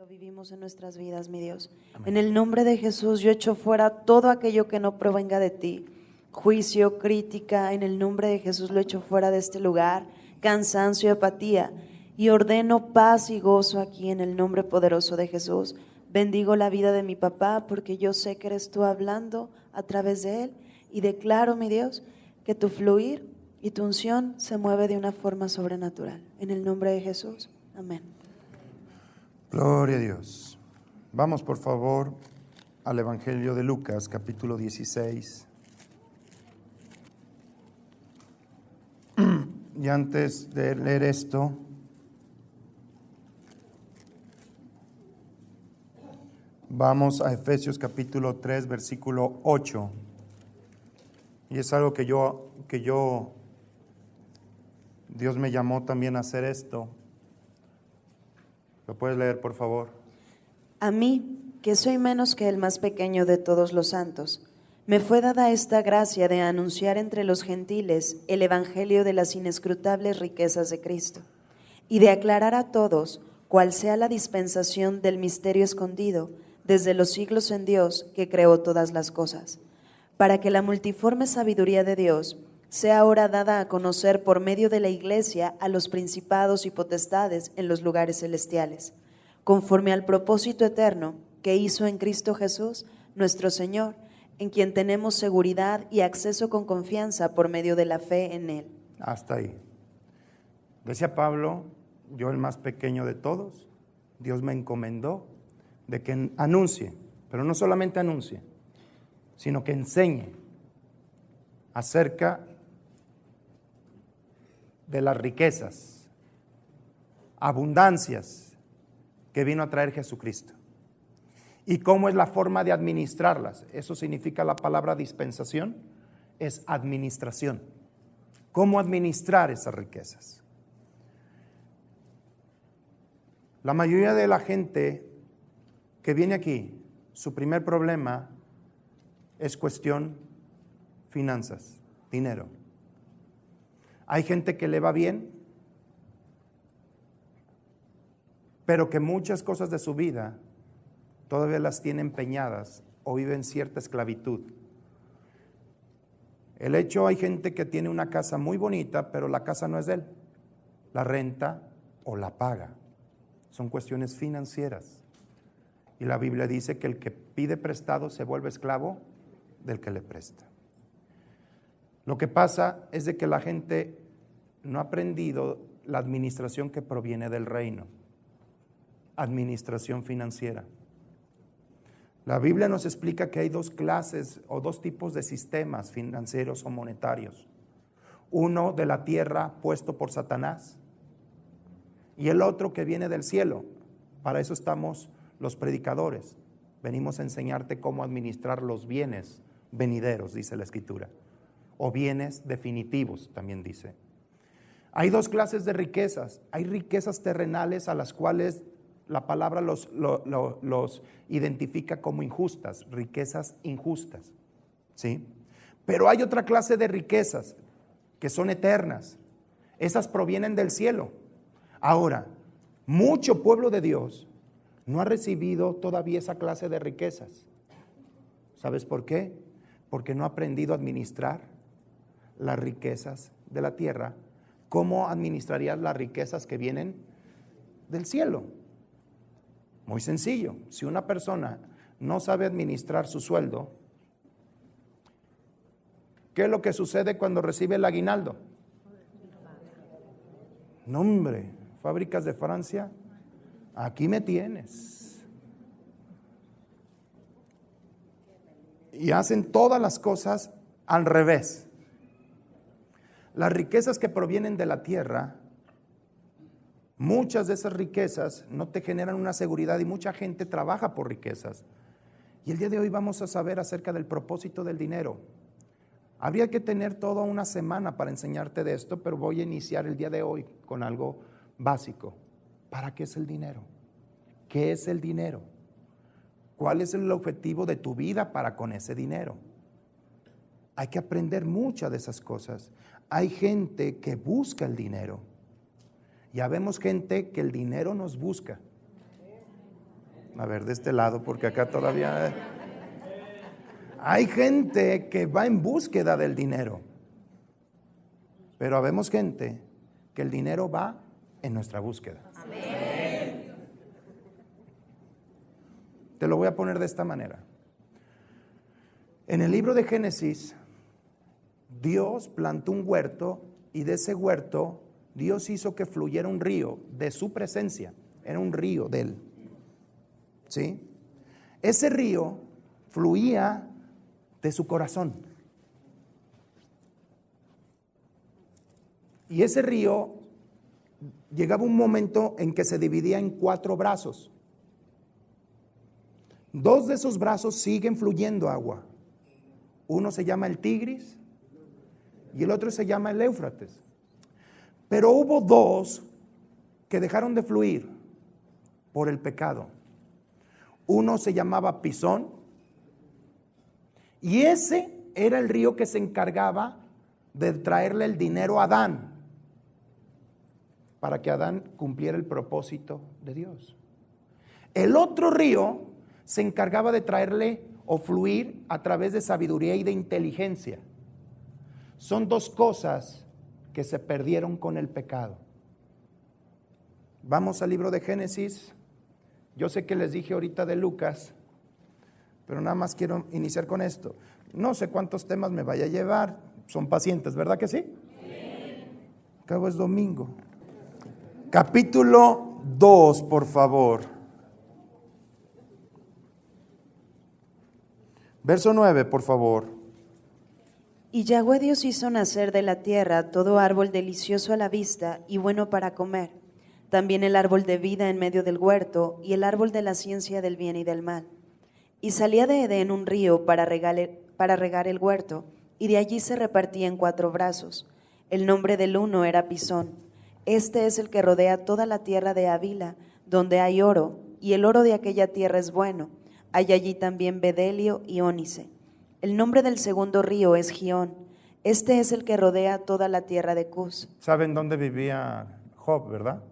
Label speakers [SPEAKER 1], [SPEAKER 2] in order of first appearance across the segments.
[SPEAKER 1] lo vivimos en nuestras vidas, mi Dios.
[SPEAKER 2] Amén.
[SPEAKER 1] En el nombre de Jesús yo echo fuera todo aquello que no provenga de ti. Juicio, crítica, en el nombre de Jesús lo echo fuera de este lugar. Cansancio, apatía. Y ordeno paz y gozo aquí en el nombre poderoso de Jesús. Bendigo la vida de mi papá porque yo sé que eres tú hablando a través de él. Y declaro, mi Dios, que tu fluir y tu unción se mueve de una forma sobrenatural. En el nombre de Jesús. Amén.
[SPEAKER 2] Gloria a Dios. Vamos por favor al Evangelio de Lucas, capítulo 16. Y antes de leer esto, vamos a Efesios capítulo 3, versículo 8. Y es algo que Dios me llamó también a hacer esto. ¿Lo puedes leer, por favor?
[SPEAKER 1] A mí, que soy menos que el más pequeño de todos los santos, me fue dada esta gracia de anunciar entre los gentiles el evangelio de las inescrutables riquezas de Cristo, y de aclarar a todos cuál sea la dispensación del misterio escondido desde los siglos en Dios que creó todas las cosas, para que la multiforme sabiduría de Dios sea ahora dada a conocer por medio de la Iglesia a los principados y potestades en los lugares celestiales, conforme al propósito eterno que hizo en Cristo Jesús, nuestro Señor, en quien tenemos seguridad y acceso con confianza por medio de la fe en Él.
[SPEAKER 2] Hasta ahí. Decía Pablo, yo el más pequeño de todos, Dios me encomendó de que anuncie, pero no solamente anuncie, sino que enseñe acerca de las riquezas, abundancias que vino a traer Jesucristo. ¿Y cómo es la forma de administrarlas? Eso significa la palabra dispensación, es administración. ¿Cómo administrar esas riquezas? La mayoría de la gente que viene aquí, su primer problema es cuestión finanzas, dinero. Hay gente que le va bien, pero que muchas cosas de su vida todavía las tiene empeñadas o vive en cierta esclavitud. El hecho, hay gente que tiene una casa muy bonita, pero la casa no es de él. La renta o la paga. Son cuestiones financieras. Y la Biblia dice que el que pide prestado se vuelve esclavo del que le presta. Lo que pasa es de que la gente no ha aprendido la administración que proviene del reino. Administración financiera. La Biblia nos explica que hay dos clases o dos tipos de sistemas financieros o monetarios. Uno de la tierra puesto por Satanás y el otro que viene del cielo. Para eso estamos los predicadores. Venimos a enseñarte cómo administrar los bienes venideros, dice la Escritura. O bienes definitivos, también dice. Hay dos clases de riquezas. Hay riquezas terrenales a las cuales la palabra los identifica como injustas, riquezas injustas, ¿sí? Pero hay otra clase de riquezas que son eternas. Esas provienen del cielo. Ahora, mucho pueblo de Dios no ha recibido todavía esa clase de riquezas. ¿Sabes por qué? Porque no ha aprendido a administrar las riquezas de la tierra. ¿Cómo administrarías las riquezas que vienen del cielo? Muy sencillo. Si una persona no sabe administrar su sueldo, ¿qué es lo que sucede cuando recibe el aguinaldo? No, hombre, fábricas de Francia, aquí me tienes. Y hacen todas las cosas al revés. Las riquezas que provienen de la tierra, muchas de esas riquezas no te generan una seguridad y mucha gente trabaja por riquezas. Y el día de hoy vamos a saber acerca del propósito del dinero. Habría que tener toda una semana para enseñarte de esto, pero voy a iniciar el día de hoy con algo básico. ¿Para qué es el dinero? ¿Qué es el dinero? ¿Cuál es el objetivo de tu vida para con ese dinero? Hay que aprender muchas de esas cosas. Hay gente que busca el dinero. Ya vemos gente que el dinero nos busca. A ver, de este lado, porque acá todavía hay gente que va en búsqueda del dinero. Pero habemos gente que el dinero va en nuestra búsqueda. Amén. Te lo voy a poner de esta manera. En el libro de Génesis, Dios plantó un huerto y de ese huerto Dios hizo que fluyera un río de su presencia. Era un río de él. ¿Sí? Ese río fluía de su corazón. Y ese río llegaba un momento en que se dividía en 4 brazos. 2 de esos brazos siguen fluyendo agua. Uno se llama el Tigris y el otro se llama el Éufrates. Pero hubo 2 que dejaron de fluir por el pecado. Uno se llamaba Pisón y ese era el río que se encargaba de traerle el dinero a Adán, para que Adán cumpliera el propósito de Dios. El otro río se encargaba de traerle o fluir a través de sabiduría y de inteligencia. Son 2 cosas que se perdieron con el pecado. Vamos al libro de Génesis. Yo sé que les dije ahorita de Lucas, pero nada más quiero iniciar con esto. No sé cuántos temas me vaya a llevar. Son pacientes, ¿verdad que sí? Sí. Cabo es domingo. Capítulo 2, por favor. Verso 9, por favor.
[SPEAKER 1] Y Yahweh Dios hizo nacer de la tierra todo árbol delicioso a la vista y bueno para comer, también el árbol de vida en medio del huerto y el árbol de la ciencia del bien y del mal. Y salía de Edén un río para regar el huerto, y de allí se repartía en 4 brazos. El nombre del uno era Pisón. Este es el que rodea toda la tierra de Havila, donde hay oro, y el oro de aquella tierra es bueno. Hay allí también bedelio y ónice. El nombre del segundo río es Gión. Este es el que rodea toda la tierra de Cus.
[SPEAKER 2] ¿Saben dónde vivía Job, verdad?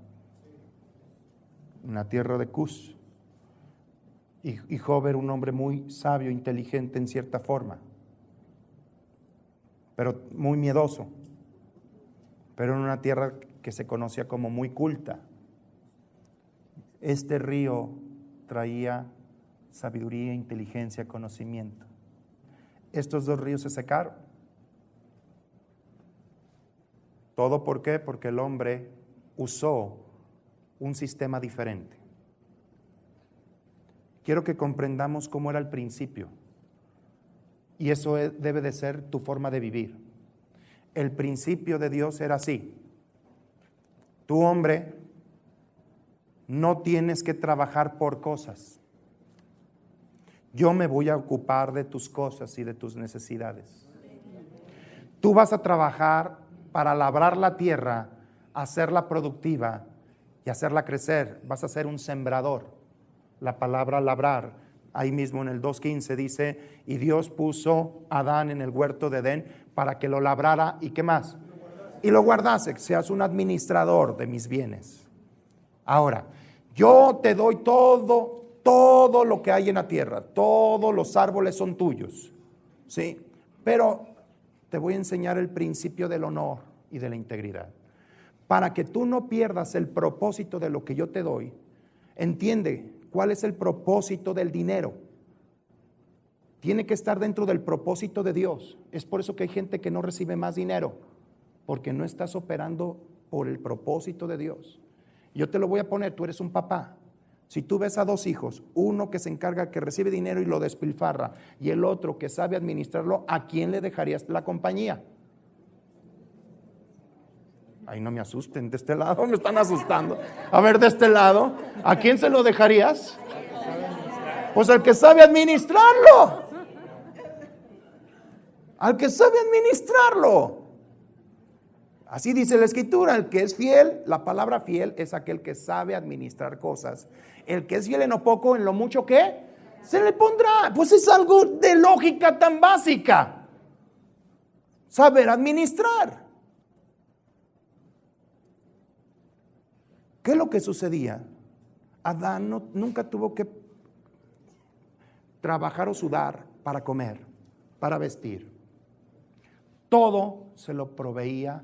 [SPEAKER 2] En la tierra de Cus. Y Job era un hombre muy sabio, inteligente en cierta forma, pero muy miedoso. Pero en una tierra que se conocía como muy culta. Este río traía sabiduría, inteligencia, conocimiento. Estos 2 ríos se secaron. ¿Todo por qué? Porque el hombre usó un sistema diferente. Quiero que comprendamos cómo era el principio. Y eso debe de ser tu forma de vivir. El principio de Dios era así. Tú, hombre, no tienes que trabajar por cosas. Yo me voy a ocupar de tus cosas y de tus necesidades. Tú vas a trabajar para labrar la tierra, hacerla productiva y hacerla crecer. Vas a ser un sembrador. La palabra labrar, ahí mismo en el 2:15 dice, y Dios puso a Adán en el huerto de Edén para que lo labrara y ¿qué más? Y lo guardase, que seas un administrador de mis bienes. Ahora, yo te doy todo lo que hay en la tierra, todos los árboles son tuyos, ¿sí? Pero te voy a enseñar el principio del honor y de la integridad. Para que tú no pierdas el propósito de lo que yo te doy, entiende cuál es el propósito del dinero. Tiene que estar dentro del propósito de Dios. Es por eso que hay gente que no recibe más dinero, porque no estás operando por el propósito de Dios. Yo te lo voy a poner, tú eres un papá. Si tú ves a 2 hijos, uno que se encarga, que recibe dinero y lo despilfarra, y el otro que sabe administrarlo, ¿a quién le dejarías la compañía? Ay, no me asusten, de este lado me están asustando. A ver, de este lado, ¿a quién se lo dejarías? Pues al que sabe administrarlo. Al que sabe administrarlo. Así dice la Escritura, el que es fiel, la palabra fiel es aquel que sabe administrar cosas. El que es fiel en lo poco, en lo mucho, ¿qué? Se le pondrá. Pues es algo de lógica tan básica. Saber administrar. ¿Qué es lo que sucedía? Adán nunca tuvo que trabajar o sudar para comer, para vestir. Todo se lo proveía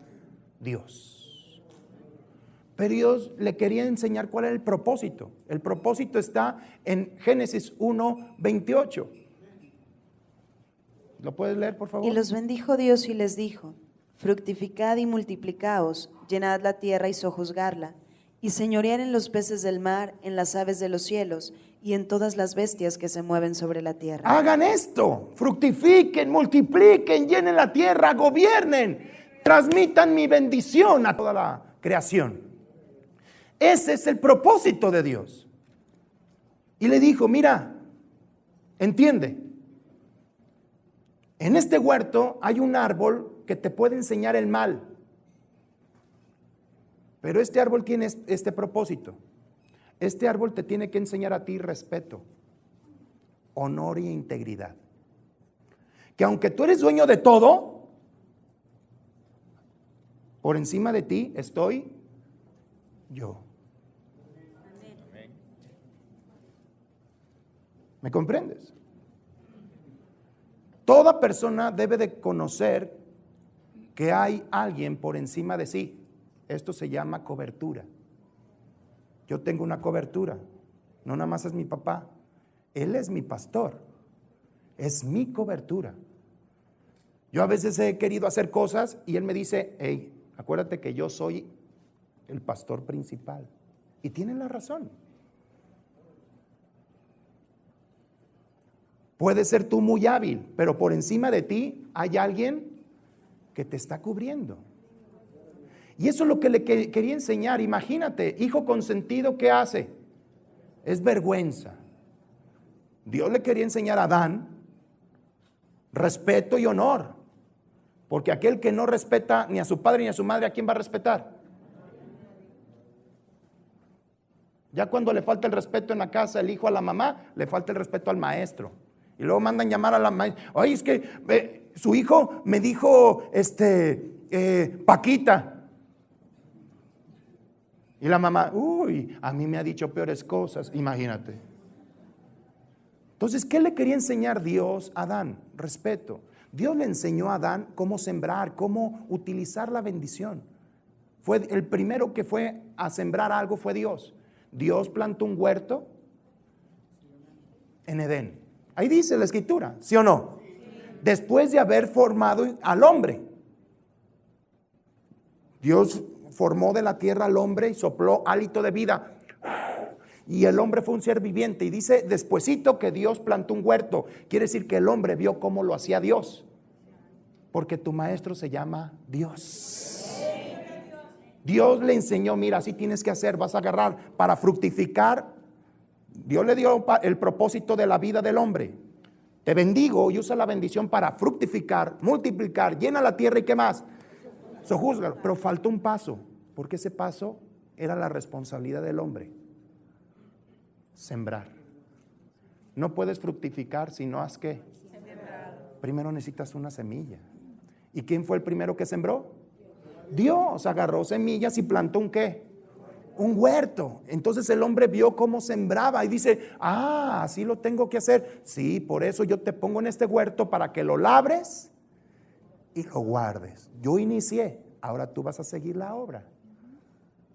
[SPEAKER 2] Dios. Pero Dios le quería enseñar cuál era el propósito. El propósito está en Génesis 1:28. ¿Lo puedes leer, por favor?
[SPEAKER 1] Y los bendijo Dios y les dijo: fructificad y multiplicaos, llenad la tierra y sojuzgarla, y señoread en los peces del mar, en las aves de los cielos, y en todas las bestias que se mueven sobre la tierra.
[SPEAKER 2] Hagan esto, fructifiquen, multipliquen, llenen la tierra, gobiernen, transmitan mi bendición a toda la creación. Ese es el propósito de Dios. Y le dijo: mira, entiende, en este huerto hay un árbol que te puede enseñar el mal. Pero este árbol tiene este propósito. Este árbol te tiene que enseñar a ti respeto, honor e integridad. Que aunque tú eres dueño de todo, por encima de ti estoy yo. ¿Me comprendes? Toda persona debe de conocer que hay alguien por encima de sí. Esto se llama cobertura. Yo tengo una cobertura. No nada más es mi papá. Él es mi pastor. Es mi cobertura. Yo a veces he querido hacer cosas y él me dice: hey, acuérdate que yo soy el pastor principal. Y tiene la razón. Puedes ser tú muy hábil, pero por encima de ti hay alguien que te está cubriendo. Y eso es lo que le quería enseñar. Imagínate, hijo consentido, ¿qué hace? Es vergüenza. Dios le quería enseñar a Adán respeto y honor. Porque aquel que no respeta ni a su padre ni a su madre, ¿a quién va a respetar? Ya cuando le falta el respeto en la casa, el hijo a la mamá, le falta el respeto al maestro. Y luego mandan llamar a la maestra: oye, es que su hijo me dijo Paquita. Y la mamá: uy, a mí me ha dicho peores cosas. Imagínate. Entonces, ¿qué le quería enseñar Dios a Adán? Respeto. Dios le enseñó a Adán cómo sembrar, cómo utilizar la bendición. Fue el primero que fue a sembrar algo, fue Dios. Dios plantó un huerto en Edén. Ahí dice la escritura, ¿sí o no? Después de haber formado al hombre, Dios formó de la tierra al hombre y sopló hálito de vida. Y el hombre fue un ser viviente. Y dice despuesito que Dios plantó un huerto. Quiere decir que el hombre vio cómo lo hacía Dios. Porque tu maestro se llama Dios. Dios le enseñó: mira, así tienes que hacer, vas a agarrar para fructificar. Dios le dio el propósito de la vida del hombre. Te bendigo y usa la bendición para fructificar, multiplicar, llena la tierra y ¿qué más? Sojúzgalo. Pero faltó un paso, porque ese paso era la responsabilidad del hombre: sembrar. No puedes fructificar si no has ¿qué? Primero necesitas una semilla. ¿Y quién fue el primero que sembró? Dios. Agarró semillas y plantó un ¿qué? Un huerto. Entonces el hombre vio cómo sembraba y dice: ah, así lo tengo que hacer. Sí, por eso yo te pongo en este huerto para que lo labres y lo guardes. Yo inicié, ahora tú vas a seguir la obra.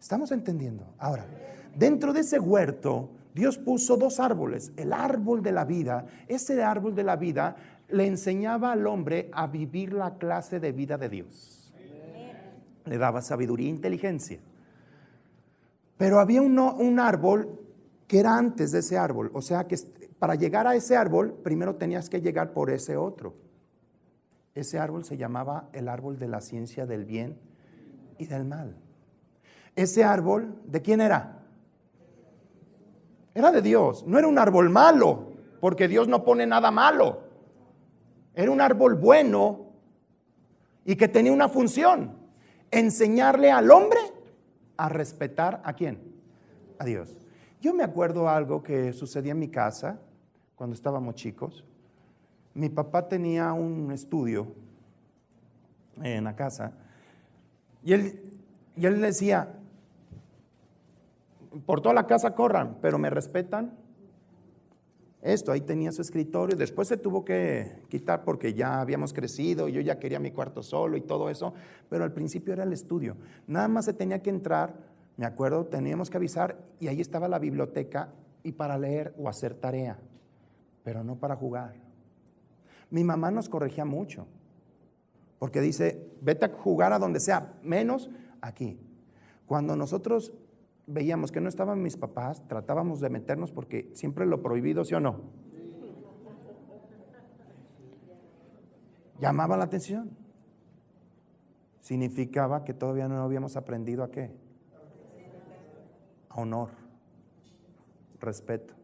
[SPEAKER 2] ¿Estamos entendiendo? Ahora, dentro de ese huerto Dios puso dos árboles. El árbol de la vida. Ese árbol de la vida le enseñaba al hombre a vivir la clase de vida de Dios. Le daba sabiduría e inteligencia. Pero había un árbol que era antes de ese árbol. O sea que para llegar a ese árbol, primero tenías que llegar por ese otro. Ese árbol se llamaba el árbol de la ciencia del bien y del mal. Ese árbol, ¿de quién era? Era de Dios. No era un árbol malo, porque Dios no pone nada malo. Era un árbol bueno y que tenía una función: enseñarle al hombre a respetar ¿a quién? A Dios. Yo me acuerdo algo que sucedía en mi casa cuando estábamos chicos. Mi papá tenía un estudio en la casa y él decía: por toda la casa corran, pero me respetan Esto, ahí tenía su escritorio, después se tuvo que quitar porque ya habíamos crecido, yo ya quería mi cuarto solo y todo eso, pero al principio era el estudio. Nada más se tenía que entrar, me acuerdo, teníamos que avisar y ahí estaba la biblioteca y para leer o hacer tarea, pero no para jugar. Mi mamá nos corregía mucho, porque dice, vete a jugar a donde sea, menos aquí. Cuando nosotros veíamos que no estaban mis papás, tratábamos de meternos porque siempre lo prohibido, ¿sí o no? Llamaba la atención. Significaba que todavía no habíamos aprendido a qué. A honor, respeto.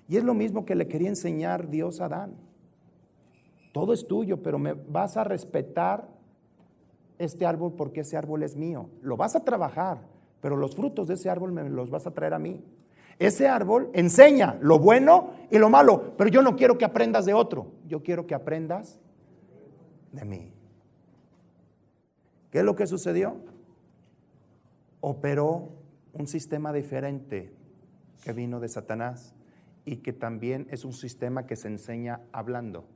[SPEAKER 2] Y es lo mismo que le quería enseñar Dios a Adán. Todo es tuyo, pero me vas a respetar este árbol porque ese árbol es mío. Lo vas a trabajar, pero los frutos de ese árbol me los vas a traer a mí. Ese árbol enseña lo bueno y lo malo, pero yo no quiero que aprendas de otro, yo quiero que aprendas de mí. ¿Qué es lo que sucedió? Operó un sistema diferente que vino de Satanás y que también es un sistema que se enseña hablando.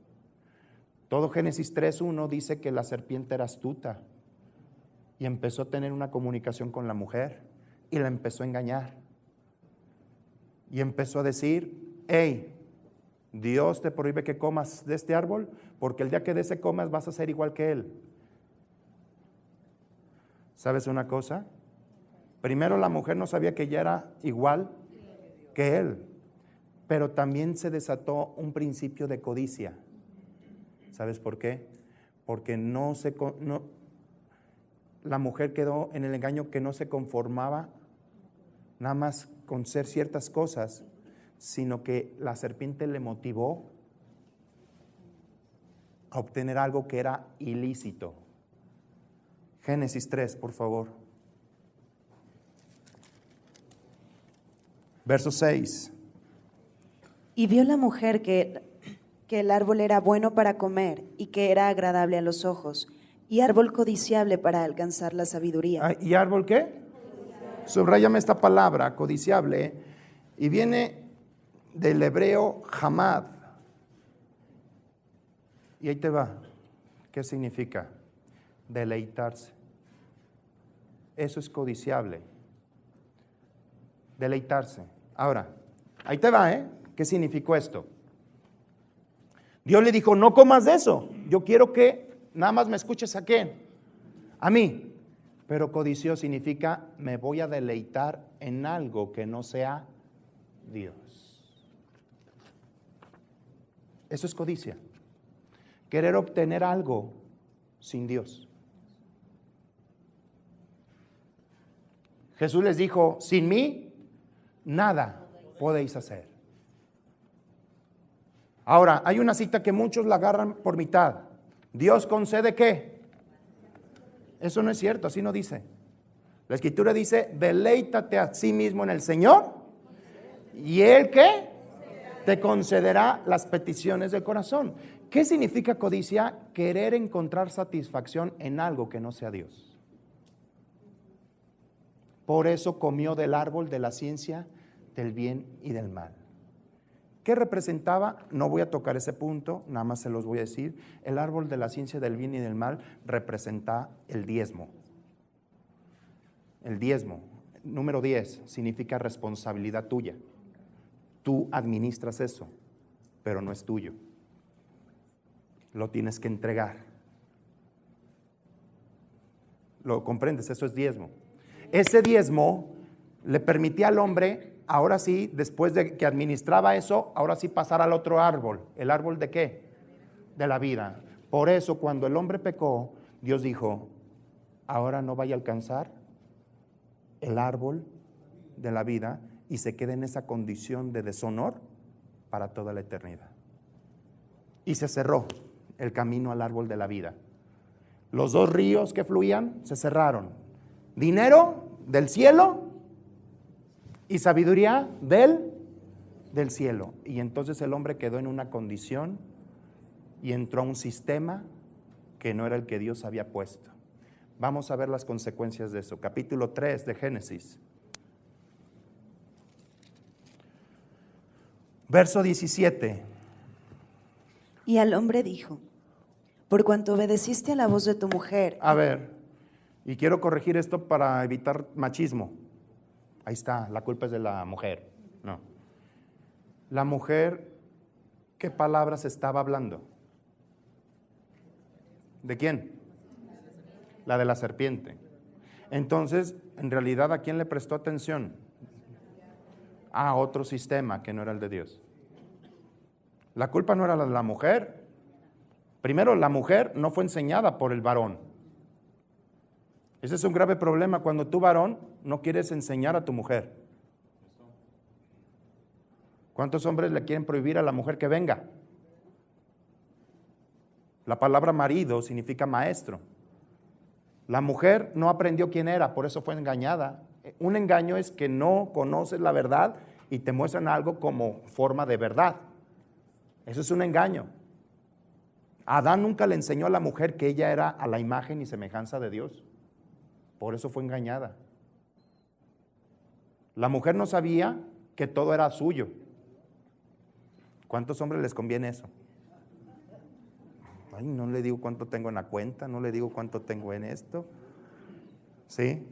[SPEAKER 2] Todo Génesis 3:1 dice que la serpiente era astuta y empezó a tener una comunicación con la mujer y la empezó a engañar. Y empezó a decir, hey, Dios te prohíbe que comas de este árbol porque el día que de ese comas vas a ser igual que Él. ¿Sabes una cosa? Primero la mujer no sabía que ella era igual que Él, pero también se desató un principio de codicia. ¿Sabes por qué? Porque la mujer quedó en el engaño que no se conformaba nada más con ser ciertas cosas, sino que la serpiente le motivó a obtener algo que era ilícito. Génesis 3, por favor. Verso 6.
[SPEAKER 1] Y vio la mujer que el árbol era bueno para comer y que era agradable a los ojos y árbol codiciable para alcanzar la sabiduría.
[SPEAKER 2] ¿Y árbol qué? Subráyame esta palabra, codiciable, y viene del hebreo hamad. Y ahí te va. ¿Qué significa? Deleitarse. Eso es codiciable. Deleitarse. Ahora, ahí te va, ¿eh? ¿Qué significó esto? Dios le dijo, no comas de eso. Yo quiero que nada más me escuches a quién. A mí. Pero codicio significa me voy a deleitar en algo que no sea Dios. Eso es codicia. Querer obtener algo sin Dios. Jesús les dijo, sin mí, nada podéis hacer. Ahora, hay una cita que muchos la agarran por mitad. ¿Dios concede qué? Eso no es cierto, así no dice. La Escritura dice, deleítate a sí mismo en el Señor y Él ¿qué? Te concederá las peticiones del corazón. ¿Qué significa codicia? Querer encontrar satisfacción en algo que no sea Dios. Por eso comió del árbol de la ciencia del bien y del mal. ¿Qué representaba? No voy a tocar ese punto, nada más se los voy a decir. El árbol de la ciencia del bien y del mal representa el diezmo. El diezmo, número 10, significa responsabilidad tuya. Tú administras eso, pero no es tuyo. Lo tienes que entregar. ¿Lo comprendes? Eso es diezmo. Ese diezmo le permitía al hombre, ahora sí, después de que administraba eso, ahora sí pasar al otro árbol. ¿El árbol de qué? De la vida. Por eso cuando el hombre pecó, Dios dijo, ahora no vaya a alcanzar el árbol de la vida y se quede en esa condición de deshonor para toda la eternidad. Y se cerró el camino al árbol de la vida. Los dos ríos que fluían se cerraron. Dinero del cielo y sabiduría del cielo. Y entonces el hombre quedó en una condición y entró a un sistema que no era el que Dios había puesto. Vamos a ver las consecuencias de eso. Capítulo 3 de Génesis. Verso 17.
[SPEAKER 1] Y al hombre dijo: por cuanto obedeciste a la voz de tu mujer.
[SPEAKER 2] A ver, y quiero corregir esto para evitar machismo. Ahí está, la culpa es de la mujer. No. La mujer, ¿qué palabras estaba hablando? ¿De quién? La de la serpiente. Entonces, en realidad, ¿a quién le prestó atención? A otro sistema que no era el de Dios. La culpa no era la de la mujer. Primero, la mujer no fue enseñada por el varón. Ese es un grave problema cuando tú, varón, no quieres enseñar a tu mujer. ¿Cuántos hombres le quieren prohibir a la mujer que venga? La palabra marido significa maestro. La mujer no aprendió quién era, por eso fue engañada. Un engaño es que no conoces la verdad y te muestran algo como forma de verdad. Eso es un engaño. Adán nunca le enseñó a la mujer que ella era a la imagen y semejanza de Dios. Por eso fue engañada. La mujer no sabía que todo era suyo. ¿Cuántos hombres les conviene eso? Ay, no le digo cuánto tengo en la cuenta, no le digo cuánto tengo en esto. ¿Sí?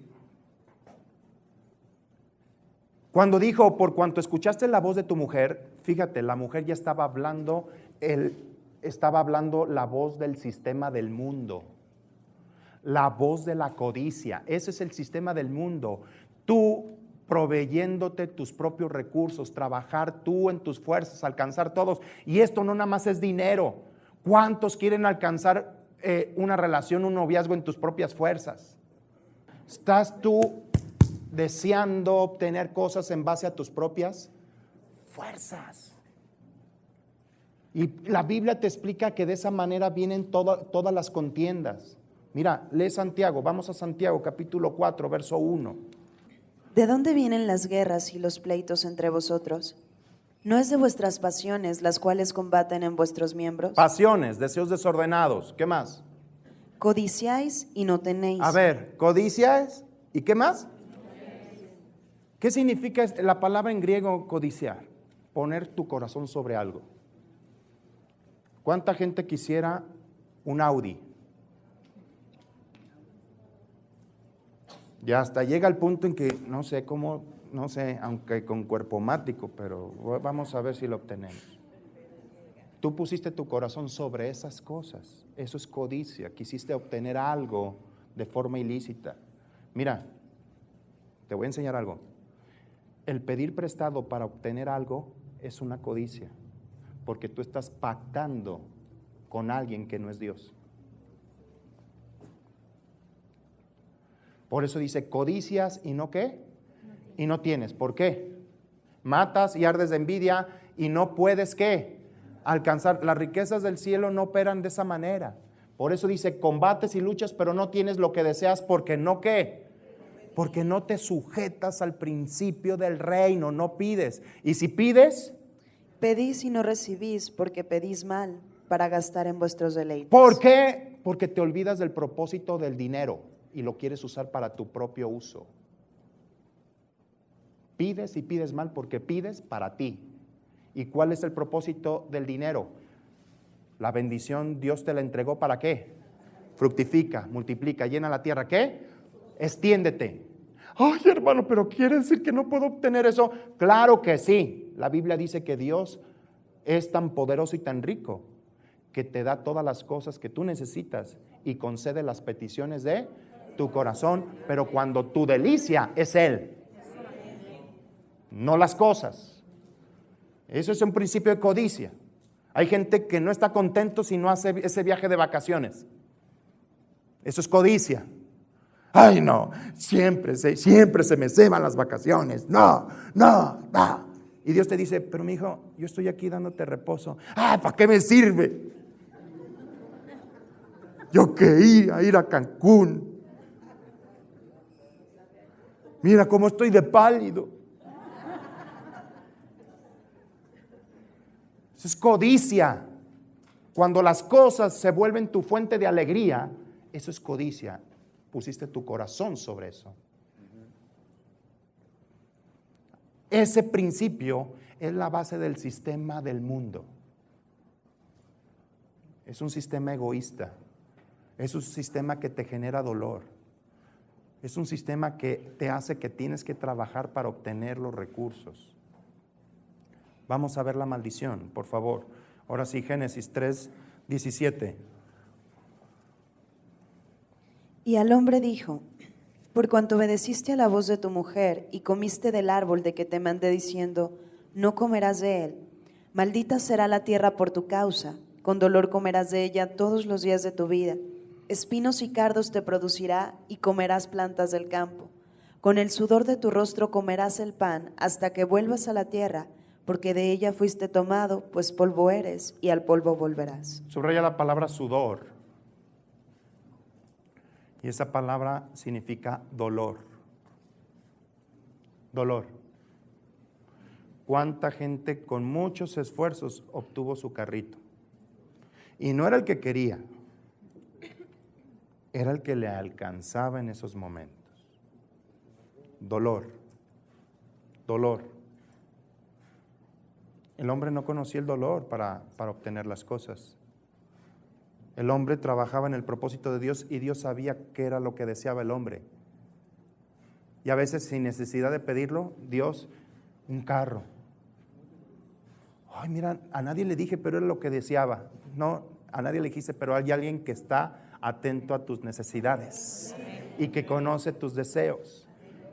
[SPEAKER 2] Cuando dijo, por cuanto escuchaste la voz de tu mujer, fíjate, la mujer ya estaba hablando, la voz del sistema del mundo, la voz de la codicia. Ese es el sistema del mundo. Tú proveyéndote tus propios recursos, trabajar tú en tus fuerzas, alcanzar todos. Y esto no nada más es dinero. ¿Cuántos quieren alcanzar una relación, un noviazgo en tus propias fuerzas? ¿Estás tú deseando obtener cosas en base a tus propias fuerzas? Y la Biblia te explica que de esa manera vienen todas las contiendas. Mira, lee Santiago, vamos a Santiago capítulo 4, verso 1.
[SPEAKER 1] ¿De dónde vienen las guerras y los pleitos entre vosotros? ¿No es de vuestras pasiones las cuales combaten en vuestros miembros?
[SPEAKER 2] Pasiones, deseos desordenados, ¿qué más?
[SPEAKER 1] Codiciáis y no tenéis.
[SPEAKER 2] A ver, codicias, ¿y qué más? ¿Qué significa la palabra en griego codiciar? Poner tu corazón sobre algo. ¿Cuánta gente quisiera un Audi? Ya hasta llega el punto en que no sé cómo, no sé, aunque con cuerpo mático, pero vamos a ver si lo obtenemos. Tú pusiste tu corazón sobre esas cosas. Eso es codicia. Quisiste obtener algo de forma ilícita. Mira, te voy a enseñar algo. El pedir prestado para obtener algo es una codicia, porque tú estás pactando con alguien que no es Dios. Por eso dice, codicias y no ¿qué? Y no tienes. ¿Por qué? Matas y ardes de envidia y no puedes ¿qué? Alcanzar. Las riquezas del cielo no operan de esa manera. Por eso dice, combates y luchas, pero no tienes lo que deseas porque no ¿qué? Porque no te sujetas al principio del reino, no pides. Y si pides,
[SPEAKER 1] pedís y no recibís porque pedís mal para gastar en vuestros deleites.
[SPEAKER 2] ¿por qué? Porque te olvidas del propósito del dinero y lo quieres usar para tu propio uso. Pides y pides mal porque pides para ti. ¿Y cuál es el propósito del dinero? La bendición Dios te la entregó ¿para qué? Fructifica, multiplica, llena la tierra. ¿Qué? Extiéndete. Ay, hermano, pero ¿quiere decir que no puedo obtener eso? Claro que sí. La Biblia dice que Dios es tan poderoso y tan rico que te da todas las cosas que tú necesitas y concede las peticiones de tu corazón, pero cuando tu delicia es Él, no las cosas. Eso es un principio de codicia. Hay gente que no está contento si no hace ese viaje de vacaciones. Eso es codicia. Ay, no, siempre se me ceban las vacaciones. No. Y Dios te dice, pero mi hijo, yo estoy aquí dándote reposo. ¿Para qué me sirve? Yo quería ir a Cancún. Mira cómo estoy de pálido. Eso es codicia. Cuando las cosas se vuelven tu fuente de alegría, eso es codicia. Pusiste tu corazón sobre eso. Ese principio es la base del sistema del mundo. Es un sistema egoísta. Es un sistema que te genera dolor. Es un sistema que te hace que tienes que trabajar para obtener los recursos. Vamos a ver la maldición, por favor. Ahora sí, Génesis 3:17.
[SPEAKER 1] Y al hombre dijo: por cuanto obedeciste a la voz de tu mujer y comiste del árbol de que te mandé diciendo, no comerás de él, maldita será la tierra por tu causa, con dolor comerás de ella todos los días de tu vida. Espinos y cardos te producirá y comerás plantas del campo. Con el sudor de tu rostro comerás el pan hasta que vuelvas a la tierra, porque de ella fuiste tomado, pues polvo eres y al polvo volverás.
[SPEAKER 2] Subraya la palabra sudor. Y esa palabra significa dolor. Dolor. ¿Cuánta gente con muchos esfuerzos obtuvo su carrito? Y no era el que quería, era el que le alcanzaba en esos momentos. Dolor. Dolor. El hombre no conocía el dolor para obtener las cosas. El hombre trabajaba en el propósito de Dios y Dios sabía qué era lo que deseaba el hombre. Y a veces sin necesidad de pedirlo, Dios, un carro. Ay, mira, a nadie le dije, pero era lo que deseaba. No, a nadie le dijiste, pero hay alguien que está atento a tus necesidades y que conoce tus deseos.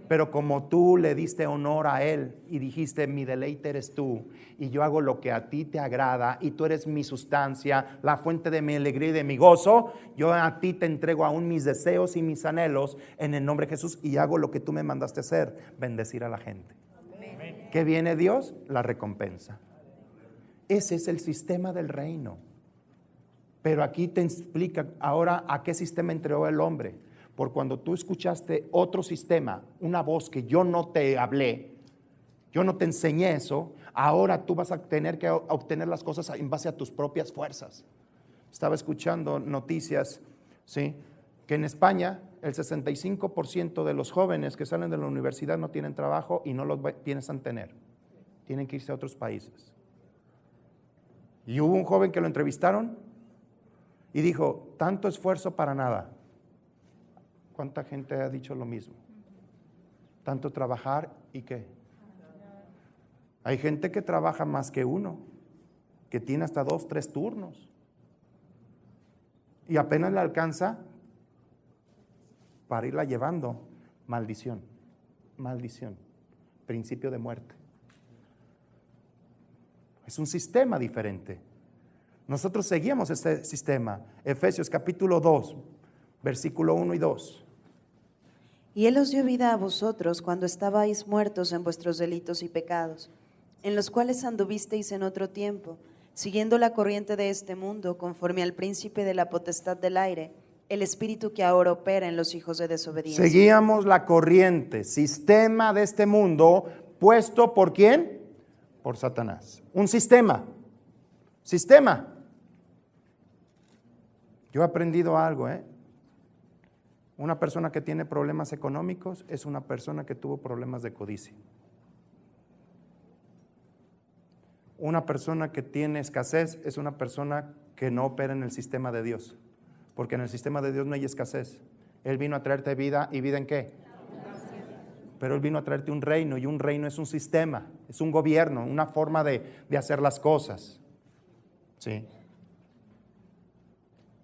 [SPEAKER 2] Pero como tú le diste honor a Él y dijiste, mi deleite eres tú, y yo hago lo que a ti te agrada, y tú eres mi sustancia, la fuente de mi alegría y de mi gozo, yo a ti te entrego aún mis deseos y mis anhelos en el nombre de Jesús, y hago lo que tú me mandaste hacer, bendecir a la gente. Amén. ¿Qué viene Dios? La recompensa. Ese es el sistema del reino. Pero aquí te explica ahora a qué sistema entregó el hombre. Por cuando tú escuchaste otro sistema, una voz que yo no te hablé, yo no te enseñé eso, ahora tú vas a tener que obtener las cosas en base a tus propias fuerzas. Estaba escuchando noticias, ¿sí?, que en España el 65% de los jóvenes que salen de la universidad no tienen trabajo y no los piensan tener. Tienen que irse a otros países. Y hubo un joven que lo entrevistaron y dijo, tanto esfuerzo para nada. ¿Cuánta gente ha dicho lo mismo? Tanto trabajar y qué. Hay gente que trabaja más que uno, que tiene hasta 2, 3 turnos. Y apenas le alcanza para irla llevando. Maldición, maldición, principio de muerte. Es un sistema diferente. Nosotros seguimos este sistema. Efesios capítulo 2, versículo 1 y 2.
[SPEAKER 1] Y Él os dio vida a vosotros cuando estabais muertos en vuestros delitos y pecados, en los cuales anduvisteis en otro tiempo, siguiendo la corriente de este mundo, conforme al príncipe de la potestad del aire, el espíritu que ahora opera en los hijos de desobediencia.
[SPEAKER 2] Seguíamos la corriente, sistema de este mundo, puesto ¿por quién? Por Satanás. Un sistema. Yo he aprendido algo, Una persona que tiene problemas económicos es una persona que tuvo problemas de codicia. Una persona que tiene escasez es una persona que no opera en el sistema de Dios, porque en el sistema de Dios no hay escasez. Él vino a traerte vida, ¿y vida en qué? Pero Él vino a traerte un reino, y un reino es un sistema, es un gobierno, una forma de hacer las cosas. ¿Sí?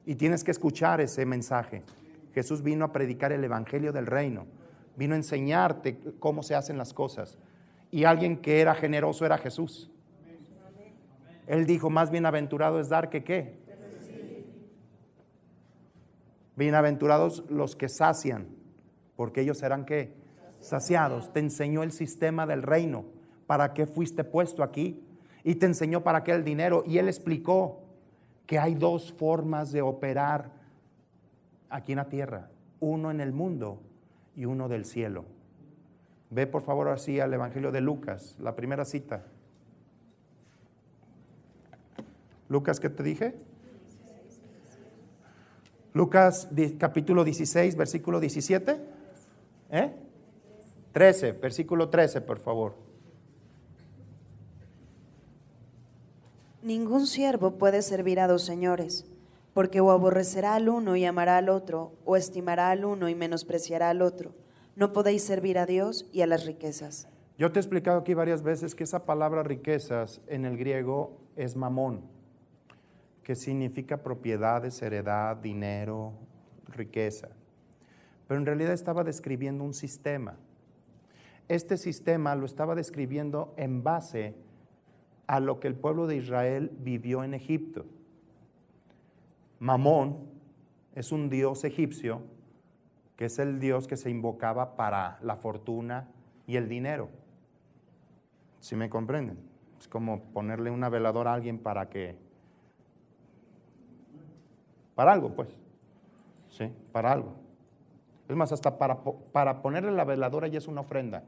[SPEAKER 2] Y tienes que escuchar ese mensaje. Jesús vino a predicar el evangelio del reino, vino a enseñarte cómo se hacen las cosas. Y alguien que era generoso era Jesús. Él dijo, más bienaventurado es dar que ¿qué? Bienaventurados los que sacian, porque ellos serán ¿qué? Saciados. Te enseñó el sistema del reino, para qué fuiste puesto aquí, y te enseñó para qué el dinero, y Él explicó que hay 2 formas de operar aquí en la tierra, uno en el mundo y uno del cielo. Ve por favor así al Evangelio de Lucas, la primera cita. Lucas, ¿qué te dije? Lucas capítulo 16, versículo 17. 13, versículo 13, por favor.
[SPEAKER 1] Ningún siervo puede servir a dos señores, porque o aborrecerá al uno y amará al otro, o estimará al uno y menospreciará al otro. No podéis servir a Dios y a las riquezas.
[SPEAKER 2] Yo te he explicado aquí varias veces que esa palabra riquezas en el griego es mamón, que significa propiedades, heredad, dinero, riqueza. Pero en realidad estaba describiendo un sistema. Este sistema lo estaba describiendo en base a lo que el pueblo de Israel vivió en Egipto. Mamón es un dios egipcio, que es el dios que se invocaba para la fortuna y el dinero. ¿Sí me comprenden? Es como ponerle una veladora a alguien para algo, pues. Sí, para algo. Es más, hasta para ponerle la veladora ya es una ofrenda.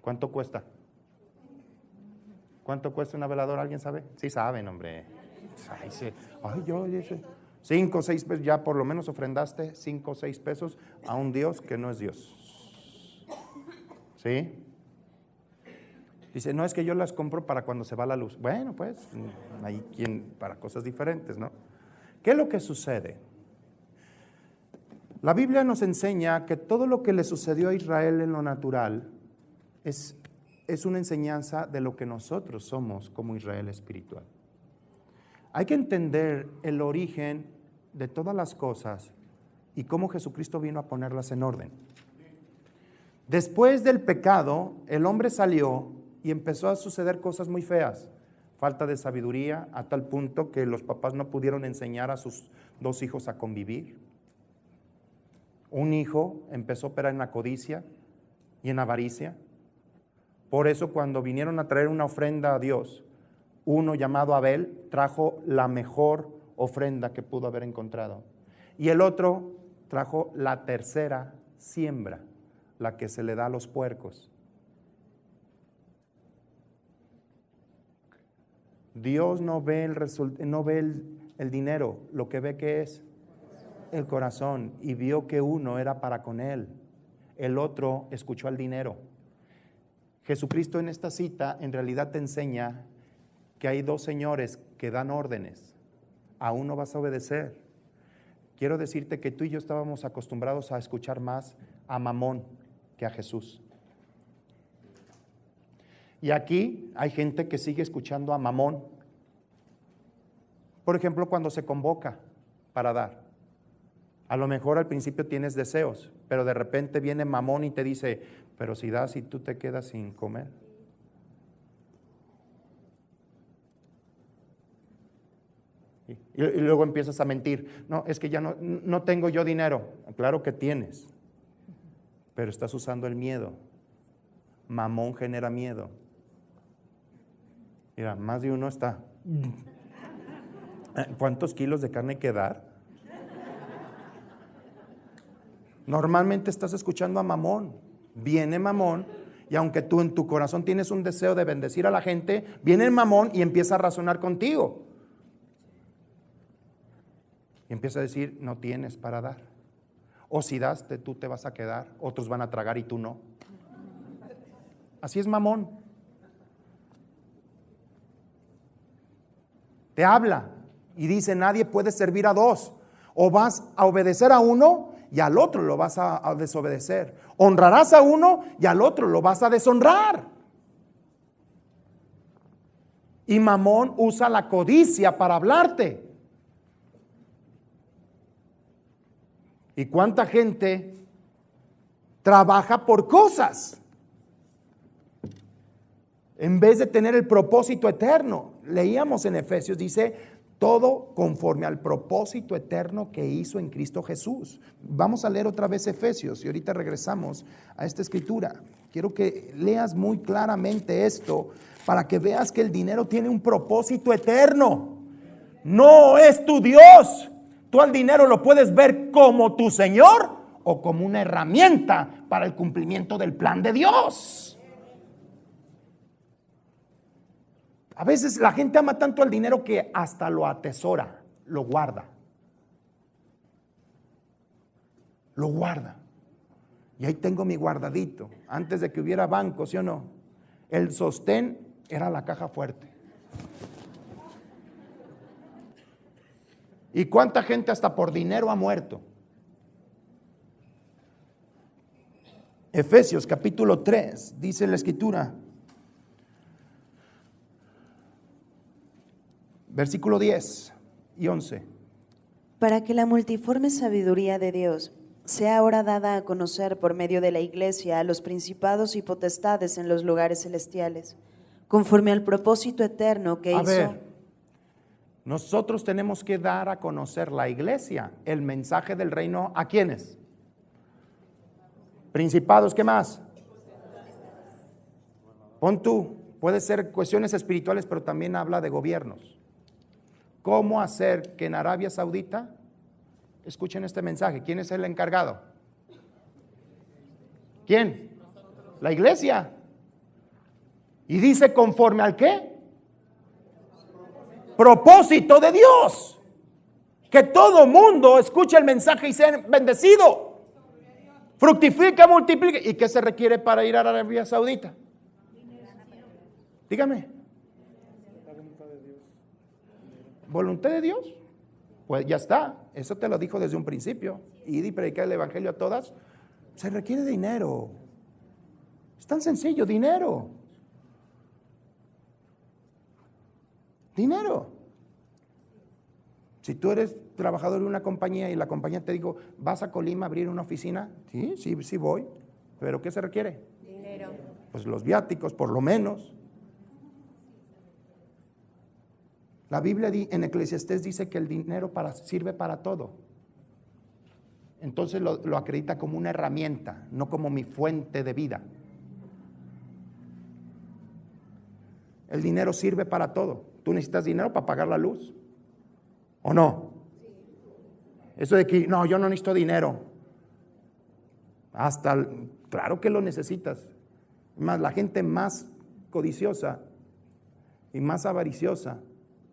[SPEAKER 2] ¿Cuánto cuesta? ¿Cuánto cuesta una veladora? ¿Alguien sabe? Sí saben, hombre. Ay, sí. Ay, yo dice 5 o 6 pesos, ya por lo menos ofrendaste 5 o 6 pesos a un Dios que no es Dios. ¿Sí? Dice, no, es que yo las compro para cuando se va la luz. Bueno, pues, hay quien para cosas diferentes, ¿no? ¿Qué es lo que sucede? La Biblia nos enseña que todo lo que le sucedió a Israel en lo natural es una enseñanza de lo que nosotros somos como Israel espiritual. Hay que entender el origen de todas las cosas y cómo Jesucristo vino a ponerlas en orden. Después del pecado, el hombre salió y empezó a suceder cosas muy feas. Falta de sabiduría a tal punto que los papás no pudieron enseñar a sus 2 hijos a convivir. Un hijo empezó a operar en la codicia y en avaricia. Por eso cuando vinieron a traer una ofrenda a Dios, uno llamado Abel trajo la mejor ofrenda que pudo haber encontrado. Y el otro trajo la tercera siembra, la que se le da a los puercos. Dios no ve el dinero, lo que ve que es el corazón, y vio que uno era para con él, el otro escuchó al dinero. Jesucristo en esta cita en realidad te enseña que hay 2 señores que dan órdenes, a uno vas a obedecer. Quiero decirte que tú y yo estábamos acostumbrados a escuchar más a Mamón que a Jesús. Y aquí hay gente que sigue escuchando a Mamón. Por ejemplo, cuando se convoca para dar. A lo mejor al principio tienes deseos, pero de repente viene Mamón y te dice, pero si das y tú te quedas sin comer. Y luego empiezas a mentir. No, es que ya no tengo yo dinero. Claro que tienes, pero estás usando el miedo. Mamón genera miedo. Mira, más de uno está. ¿Cuántos kilos de carne hay que dar? Normalmente estás escuchando a Mamón. Viene Mamón, y aunque tú en tu corazón tienes un deseo de bendecir a la gente, viene el Mamón y empieza a razonar contigo. Y empieza a decir, no tienes para dar. O si das, tú te vas a quedar, otros van a tragar y tú no. Así es Mamón. Te habla y dice, nadie puede servir a 2. O vas a obedecer a uno y al otro lo vas a desobedecer. Honrarás a uno y al otro lo vas a deshonrar. Y Mamón usa la codicia para hablarte. ¿Y cuánta gente trabaja por cosas en vez de tener el propósito eterno? Leíamos en Efesios, dice, todo conforme al propósito eterno que hizo en Cristo Jesús. Vamos a leer otra vez Efesios y ahorita regresamos a esta escritura. Quiero que leas muy claramente esto para que veas que el dinero tiene un propósito eterno. No es tu Dios. Tú al dinero lo puedes ver como tu Señor o como una herramienta para el cumplimiento del plan de Dios. A veces la gente ama tanto al dinero que hasta lo atesora, lo guarda. Lo guarda. Y ahí tengo mi guardadito. Antes de que hubiera banco, ¿sí o no? El sostén era la caja fuerte. ¿Y cuánta gente hasta por dinero ha muerto? Efesios capítulo 3, dice la Escritura, versículo 10 y 11.
[SPEAKER 1] Para que la multiforme sabiduría de Dios sea ahora dada a conocer por medio de la Iglesia a los principados y potestades en los lugares celestiales, conforme al propósito eterno que
[SPEAKER 2] A
[SPEAKER 1] hizo.
[SPEAKER 2] ver, nosotros tenemos que dar a conocer la iglesia, el mensaje del reino, ¿a quiénes? Principados, ¿qué más? Pon tú, puede ser cuestiones espirituales, pero también habla de gobiernos. ¿Cómo hacer que en Arabia Saudita, escuchen este mensaje, ¿quién es el encargado? ¿Quién? La iglesia. Y dice conforme al ¿qué? Propósito de Dios. Que todo mundo escuche el mensaje y sea bendecido. Fructifica, multiplica. ¿Y qué se requiere para ir a Arabia Saudita? Dígame. ¿Voluntad de Dios? Pues ya está. Eso te lo dijo desde un principio. Ir y predicar el evangelio a todas. Se requiere dinero. Es tan sencillo, dinero. Dinero. Si tú eres trabajador de una compañía y la compañía te dijo, ¿vas a Colima a abrir una oficina? Sí voy. ¿Pero qué se requiere?
[SPEAKER 1] Dinero.
[SPEAKER 2] Pues los viáticos, por lo menos. La Biblia en Eclesiastés dice que el dinero sirve para todo. Entonces lo acredita como una herramienta, no como mi fuente de vida. El dinero sirve para todo. ¿Tú necesitas dinero para pagar la luz? ¿O no? Eso de que, no, yo no necesito dinero. Claro que lo necesitas. Más, la gente más codiciosa y más avariciosa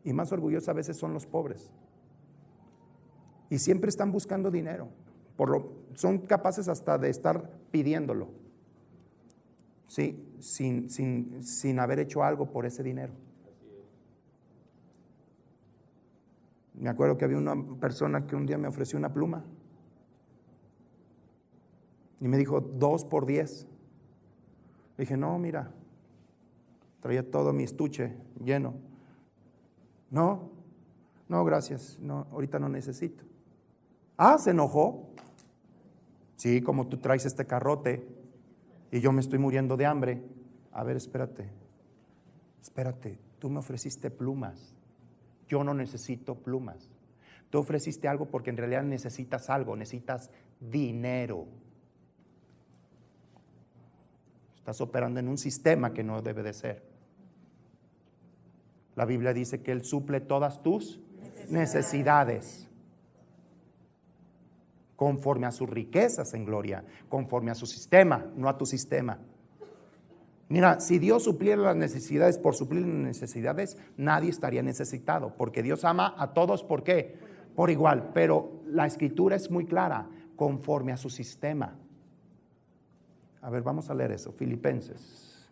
[SPEAKER 2] y más orgullosa a veces son los pobres. Y siempre están buscando dinero. Son capaces hasta de estar pidiéndolo. Sí, sin haber hecho algo por ese dinero. Me acuerdo que había una persona que un día me ofreció una pluma y me dijo 2 por 10. Le dije, no, mira, traía todo mi estuche lleno. No, gracias, no, ahorita no necesito. Se enojó. Sí, como tú traes este carrote y yo me estoy muriendo de hambre. A ver, espérate, tú me ofreciste plumas. Yo no necesito plumas. Tú ofreciste algo porque en realidad necesitas algo, necesitas dinero. Estás operando en un sistema que no debe de ser. La Biblia dice que Él suple todas tus necesidades. Conforme a sus riquezas en gloria, conforme a su sistema, no a tu sistema. Mira, si Dios supliera las necesidades por suplir las necesidades, nadie estaría necesitado, porque Dios ama a todos, ¿por qué? Por igual, pero la Escritura es muy clara, conforme a su sistema. A ver, vamos a leer eso, Filipenses.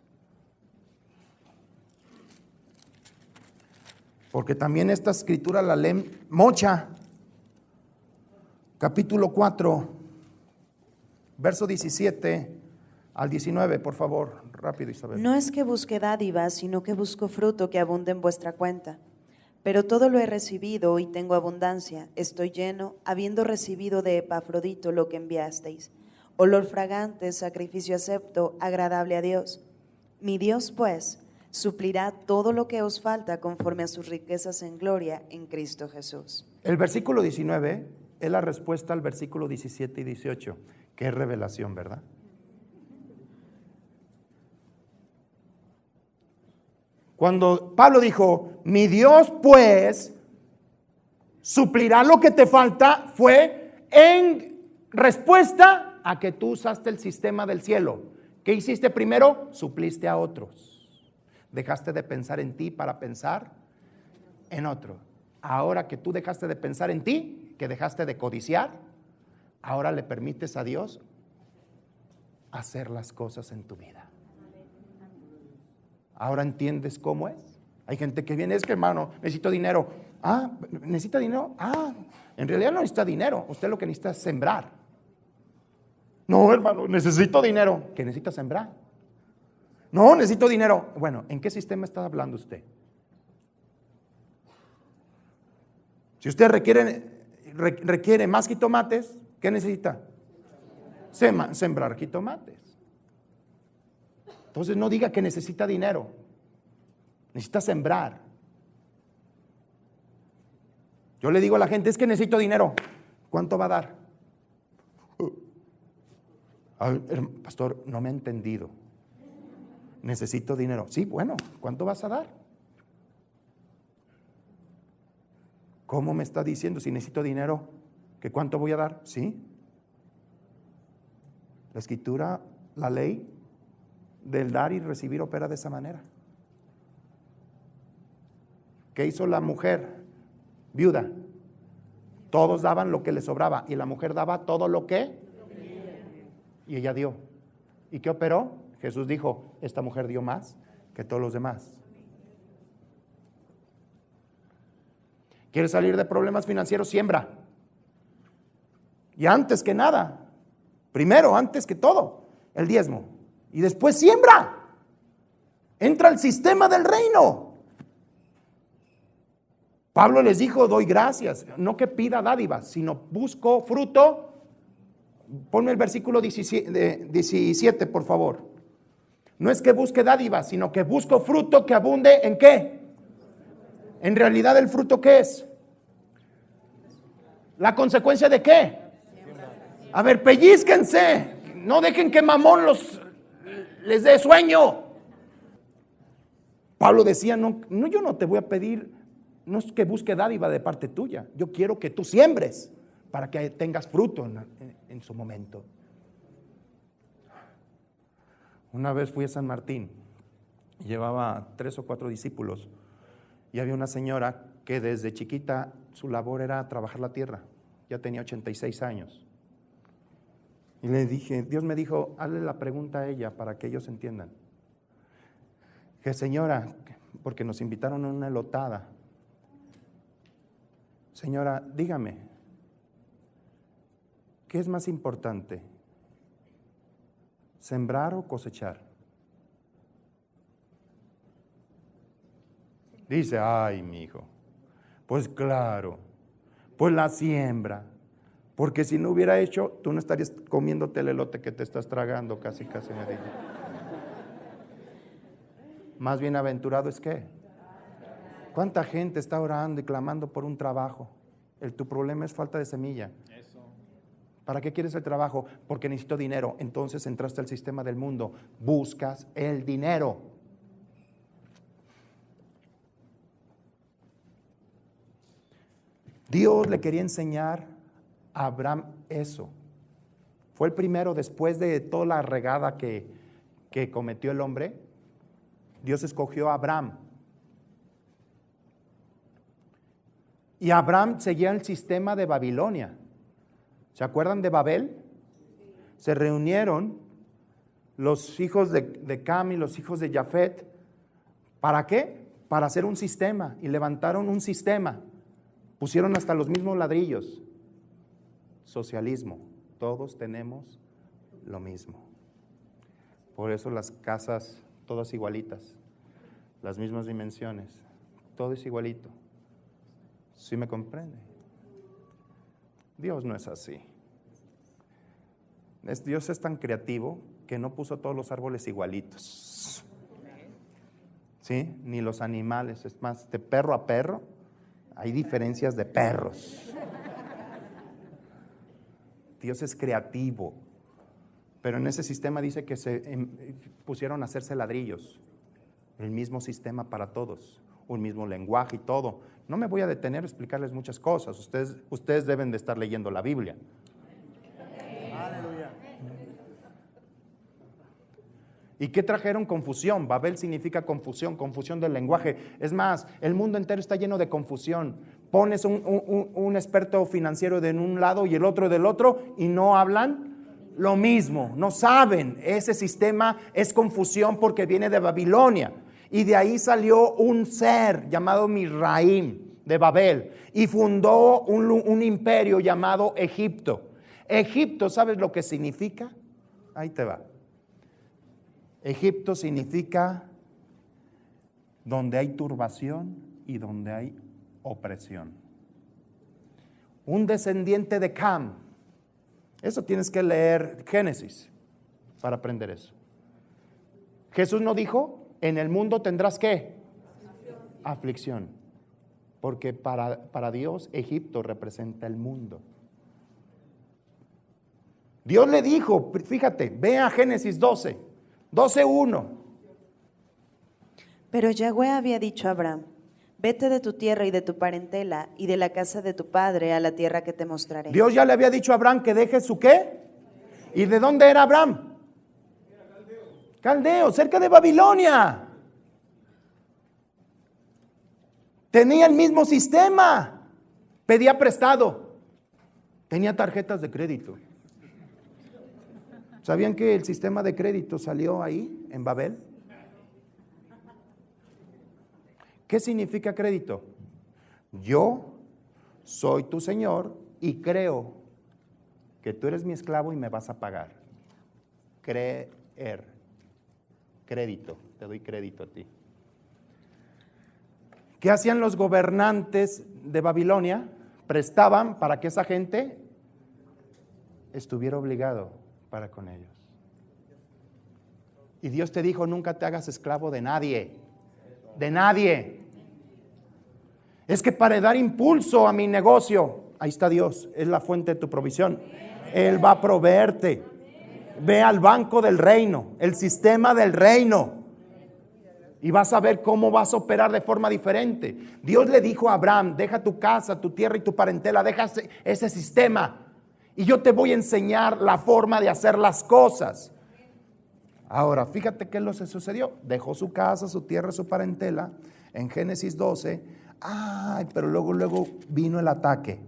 [SPEAKER 2] Porque también esta Escritura la leen mocha. Capítulo 4, verso 17 al 19, por favor, rápido, Isabel.
[SPEAKER 1] No es que busque dádivas, sino que busco fruto que abunde en vuestra cuenta. Pero todo lo he recibido y tengo abundancia, estoy lleno, habiendo recibido de Epafrodito lo que enviasteis, olor fragante, sacrificio acepto, agradable a Dios. Mi Dios, pues, suplirá todo lo que os falta conforme a sus riquezas en gloria en Cristo Jesús.
[SPEAKER 2] El versículo 19 es la respuesta al versículo 17 y 18, que es revelación, ¿verdad? Cuando Pablo dijo, mi Dios pues suplirá lo que te falta, fue en respuesta a que tú usaste el sistema del cielo. ¿Qué hiciste primero? Supliste a otros. Dejaste de pensar en ti para pensar en otro. Ahora que tú dejaste de pensar en ti, que dejaste de codiciar, ahora le permites a Dios hacer las cosas en tu vida. ¿Ahora entiendes cómo es? Hay gente que viene, es que hermano, necesito dinero. Ah, ¿necesita dinero? Ah, en realidad no necesita dinero. Usted lo que necesita es sembrar. No, hermano, necesito dinero. ¿Qué necesita sembrar? No, necesito dinero. Bueno, ¿en qué sistema está hablando usted? Si usted requiere más jitomates, ¿qué necesita? Sembrar jitomates. Entonces no diga que necesita dinero. Necesita sembrar. Yo le digo a la gente, es que necesito dinero. ¿Cuánto va a dar? Pastor, no me ha entendido. Necesito dinero. Sí, bueno, ¿cuánto vas a dar? ¿Cómo me está diciendo si necesito dinero? ¿Que cuánto voy a dar? Sí. La escritura, la ley del dar y recibir opera de esa manera. ¿Qué hizo la mujer viuda? Todos daban lo que les sobraba y la mujer daba todo lo que y ella dio. ¿Y qué operó? Jesús dijo, esta mujer dio más que todos los demás. ¿Quieres salir de problemas financieros? Siembra. Y antes que nada, primero, antes que todo, el diezmo. Y después siembra. Entra al sistema del reino. Pablo les dijo, doy gracias, no que pida dádivas, sino busco fruto. Ponme el versículo 17, por favor. No es que busque dádivas, sino que busco fruto que abunde ¿en qué? En realidad, ¿el fruto qué es? ¿La consecuencia de qué? A ver, pellizquense. No dejen que Mamón les dé sueño. Pablo decía, no, yo no te voy a pedir, no es que busque dádiva de parte tuya. Yo quiero que tú siembres para que tengas fruto en su momento. Una vez fui a San Martín y llevaba 3 o 4 discípulos y había una señora que desde chiquita su labor era trabajar la tierra. Ya tenía 86 años. Y le dije, Dios me dijo, hazle la pregunta a ella para que ellos entiendan. Que señora, porque nos invitaron a una elotada. Señora, dígame, ¿qué es más importante? ¿Sembrar o cosechar? Dice, ay, mi hijo, pues claro, pues la siembra. Porque si no hubiera hecho, tú no estarías comiéndote el elote que te estás tragando, casi me dijo. Más bienaventurado es que. ¿Cuánta gente está orando y clamando por un trabajo? Tu problema es falta de semilla. ¿Para qué quieres el trabajo? Porque necesito dinero. Entonces entraste al sistema del mundo. Buscas el dinero. Dios le quería enseñar a Abraham eso. Fue el primero después de toda la regada que cometió el hombre. Dios escogió a Abraham. Y Abraham seguía el sistema de Babilonia. ¿Se acuerdan de Babel? Se reunieron los hijos de Cam y los hijos de Jafet. ¿Para qué? Para hacer un sistema. Y levantaron un sistema. Pusieron hasta los mismos ladrillos. Socialismo. Todos tenemos lo mismo. Por eso las casas todas igualitas. Las mismas dimensiones. Todo es igualito. ¿Sí me comprende? Dios no es así. Dios es tan creativo que no puso todos los árboles igualitos. ¿Sí? Ni los animales. Es más, de perro a perro hay diferencias de perros. Dios es creativo. Pero en ese sistema dice que se pusieron a hacerse ladrillos. El mismo sistema para todos. Un mismo lenguaje y todo. No me voy a detener a explicarles muchas cosas. Ustedes deben de estar leyendo la Biblia. Aleluya. ¿Y qué trajeron? Confusión. Babel significa confusión, confusión del lenguaje. Es más, el mundo entero está lleno de confusión. Pones un experto financiero de un lado y el otro del otro y no hablan lo mismo, no saben. Ese sistema es confusión porque viene de Babilonia. Y de ahí salió un ser llamado Misraim de Babel y fundó un imperio llamado Egipto. Egipto, ¿sabes lo que significa? Ahí te va. Egipto significa donde hay turbación y donde hay opresión. Un descendiente de Cam. Eso tienes que leer Génesis para aprender eso. Jesús no dijo, en el mundo tendrás ¿qué? Aflicción. Porque para Dios Egipto representa el mundo. Dios le dijo, fíjate, ve a Génesis 12:1.
[SPEAKER 1] Pero Yahweh había dicho a Abraham: vete de tu tierra y de tu parentela y de la casa de tu padre a la tierra que te mostraré.
[SPEAKER 2] Dios ya le había dicho a Abraham que deje su ¿qué? ¿Y de dónde era Abraham? Caldeo, cerca de Babilonia. Tenía el mismo sistema. Pedía prestado. Tenía tarjetas de crédito. ¿Sabían que el sistema de crédito salió ahí, en Babel? ¿Qué significa crédito? Yo soy tu Señor y creo que tú eres mi esclavo y me vas a pagar. Creer. Crédito. Te doy crédito a ti. ¿Qué hacían los gobernantes de Babilonia? Prestaban para que esa gente estuviera obligado para con ellos. Y Dios te dijo, nunca te hagas esclavo de nadie. De nadie. Es que para dar impulso a mi negocio, ahí está Dios, es la fuente de tu provisión. Él va a proveerte. Ve al banco del reino, el sistema del reino. Y vas a ver cómo vas a operar de forma diferente. Dios le dijo a Abraham, deja tu casa, tu tierra y tu parentela, deja ese sistema. Y yo te voy a enseñar la forma de hacer las cosas. Ahora, fíjate qué lo sucedió. Dejó su casa, su tierra, su parentela. En Génesis 12. Ay, pero luego vino el ataque.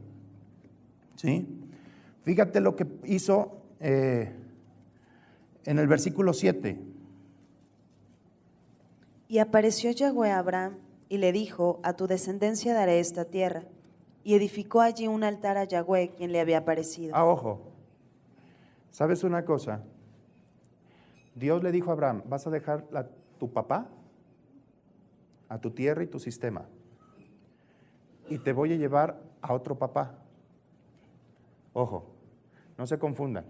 [SPEAKER 2] ¿Sí? Fíjate lo que hizo en el versículo 7.
[SPEAKER 1] Y apareció Yahweh a Abraham y le dijo: a tu descendencia daré esta tierra. Y edificó allí un altar a Yahweh, quien le había aparecido.
[SPEAKER 2] Ojo, ¿sabes una cosa? Dios le dijo a Abraham, vas a dejar tu papá, a tu tierra y tu sistema, y te voy a llevar a otro papá. Ojo, no se confundan.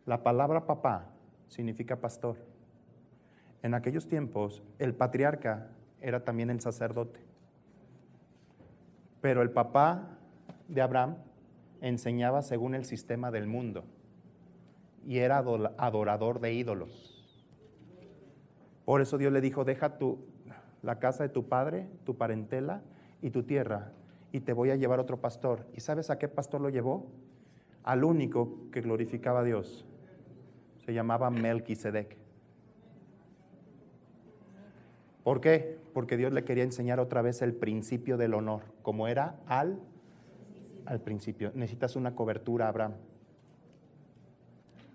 [SPEAKER 2] La palabra papá significa pastor. En aquellos tiempos, el patriarca era también el sacerdote. Pero el papá de Abraham enseñaba según el sistema del mundo y era adorador de ídolos. Por eso Dios le dijo, deja la casa de tu padre, tu parentela y tu tierra, y te voy a llevar otro pastor. ¿Y sabes a qué pastor lo llevó? Al único que glorificaba a Dios. Se llamaba Melquisedec. ¿Por qué? Porque Dios le quería enseñar otra vez el principio del honor, como era al principio. Necesitas una cobertura, Abraham.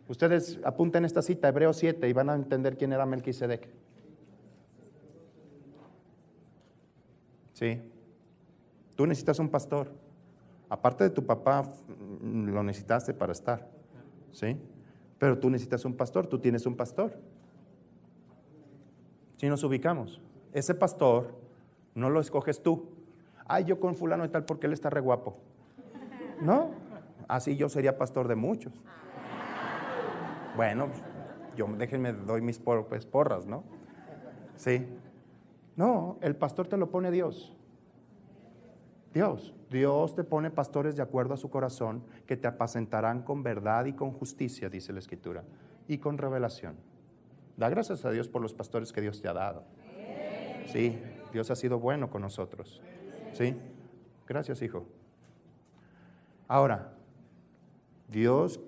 [SPEAKER 2] Ustedes apunten esta cita, Hebreos 7, y van a entender quién era Melquisedec. Sí. Tú necesitas un pastor. Aparte de tu papá, lo necesitaste para estar. ¿Sí? Pero tú necesitas un pastor, tú tienes un pastor. Si nos ubicamos, ese pastor no lo escoges tú. Ay, yo con fulano y tal porque él está re guapo. No, así yo sería pastor de muchos. Bueno, déjenme doy mis porras, ¿no? Sí. No, el pastor te lo pone Dios. Dios te pone pastores de acuerdo a su corazón que te apacentarán con verdad y con justicia, dice la Escritura, y con revelación. Da gracias a Dios por los pastores que Dios te ha dado. Sí, Dios ha sido bueno con nosotros. Sí, gracias, hijo. Ahora, Dios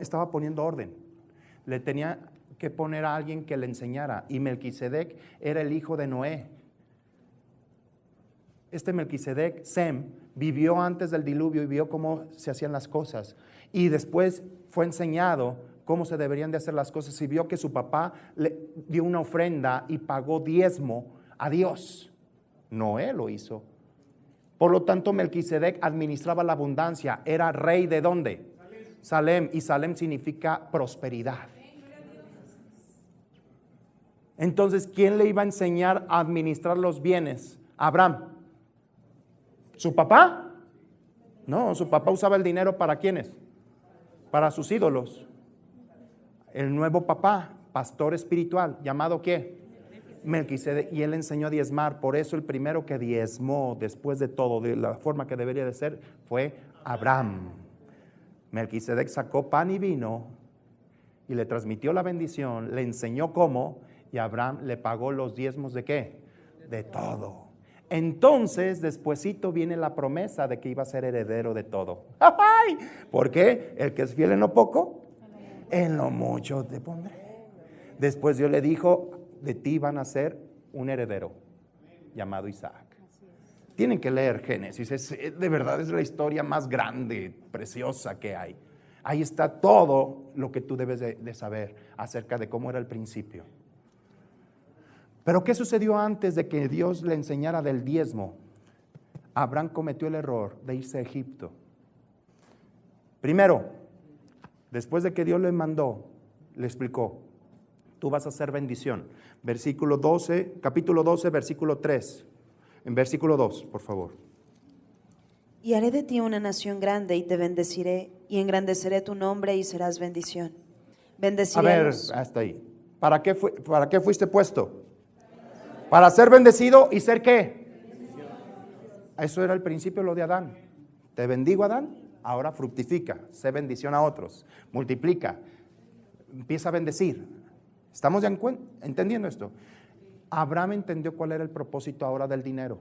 [SPEAKER 2] estaba poniendo orden. Le tenía que poner a alguien que le enseñara. Y Melquisedec era el hijo de Noé. Este Melquisedec, Sem, vivió antes del diluvio y vio cómo se hacían las cosas. Y después fue enseñado cómo se deberían de hacer las cosas y vio que su papá le dio una ofrenda y pagó diezmo a Dios. Noé lo hizo. Por lo tanto, Melquisedec administraba la abundancia. Era rey ¿de dónde? Salem. Y Salem significa prosperidad. Entonces, ¿quién le iba a enseñar a administrar los bienes? Abraham. ¿Su papá? No, su papá usaba el dinero ¿para quiénes? Para sus ídolos. El nuevo papá, pastor espiritual, ¿llamado qué? Melquisedec. Y él enseñó a diezmar. Por eso el primero que diezmó después de todo, de la forma que debería de ser, fue Abraham. Melquisedec sacó pan y vino y le transmitió la bendición, le enseñó cómo, y Abraham le pagó los diezmos ¿de qué? De todo. Entonces, despuesito viene la promesa de que iba a ser heredero de todo. ¡Ay! ¿Por qué? El que es fiel en lo poco, en lo mucho te pondré. Después Dios le dijo, de ti van a ser un heredero llamado Isaac. Tienen que leer Génesis, de verdad es la historia más grande, preciosa que hay. Ahí está todo lo que tú debes de saber acerca de cómo era el principio. Pero ¿qué sucedió antes de que Dios le enseñara del diezmo? Abraham cometió el error de irse a Egipto. Primero, después de que Dios le mandó, le explicó, tú vas a hacer bendición. Versículo 12, capítulo 12, versículo 3. En versículo 2, por favor.
[SPEAKER 1] Y haré de ti una nación grande y te bendeciré y engrandeceré tu nombre y serás bendición. Bendeciré
[SPEAKER 2] a ver, hasta ahí. ¿Para qué fuiste puesto? Para ser bendecido y ser ¿qué? Eso era el principio lo de Adán. Te bendigo, Adán, ahora fructifica, sé bendición a otros, multiplica, empieza a bendecir. ¿Estamos ya entendiendo esto? Abraham entendió cuál era el propósito ahora del dinero.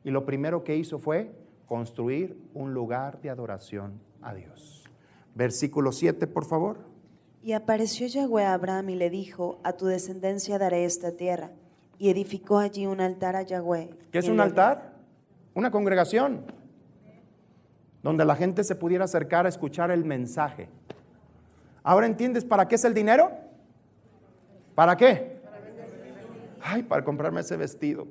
[SPEAKER 2] Y lo primero que hizo fue construir un lugar de adoración a Dios. Versículo 7, por favor.
[SPEAKER 1] Y apareció Yahweh a Abraham y le dijo, a tu descendencia daré esta tierra. Y edificó allí un altar a Yahweh.
[SPEAKER 2] ¿Qué es un altar? Una congregación donde la gente se pudiera acercar a escuchar el mensaje. ¿Ahora entiendes para qué es el dinero? ¿Para qué? Ay, para comprarme ese vestido.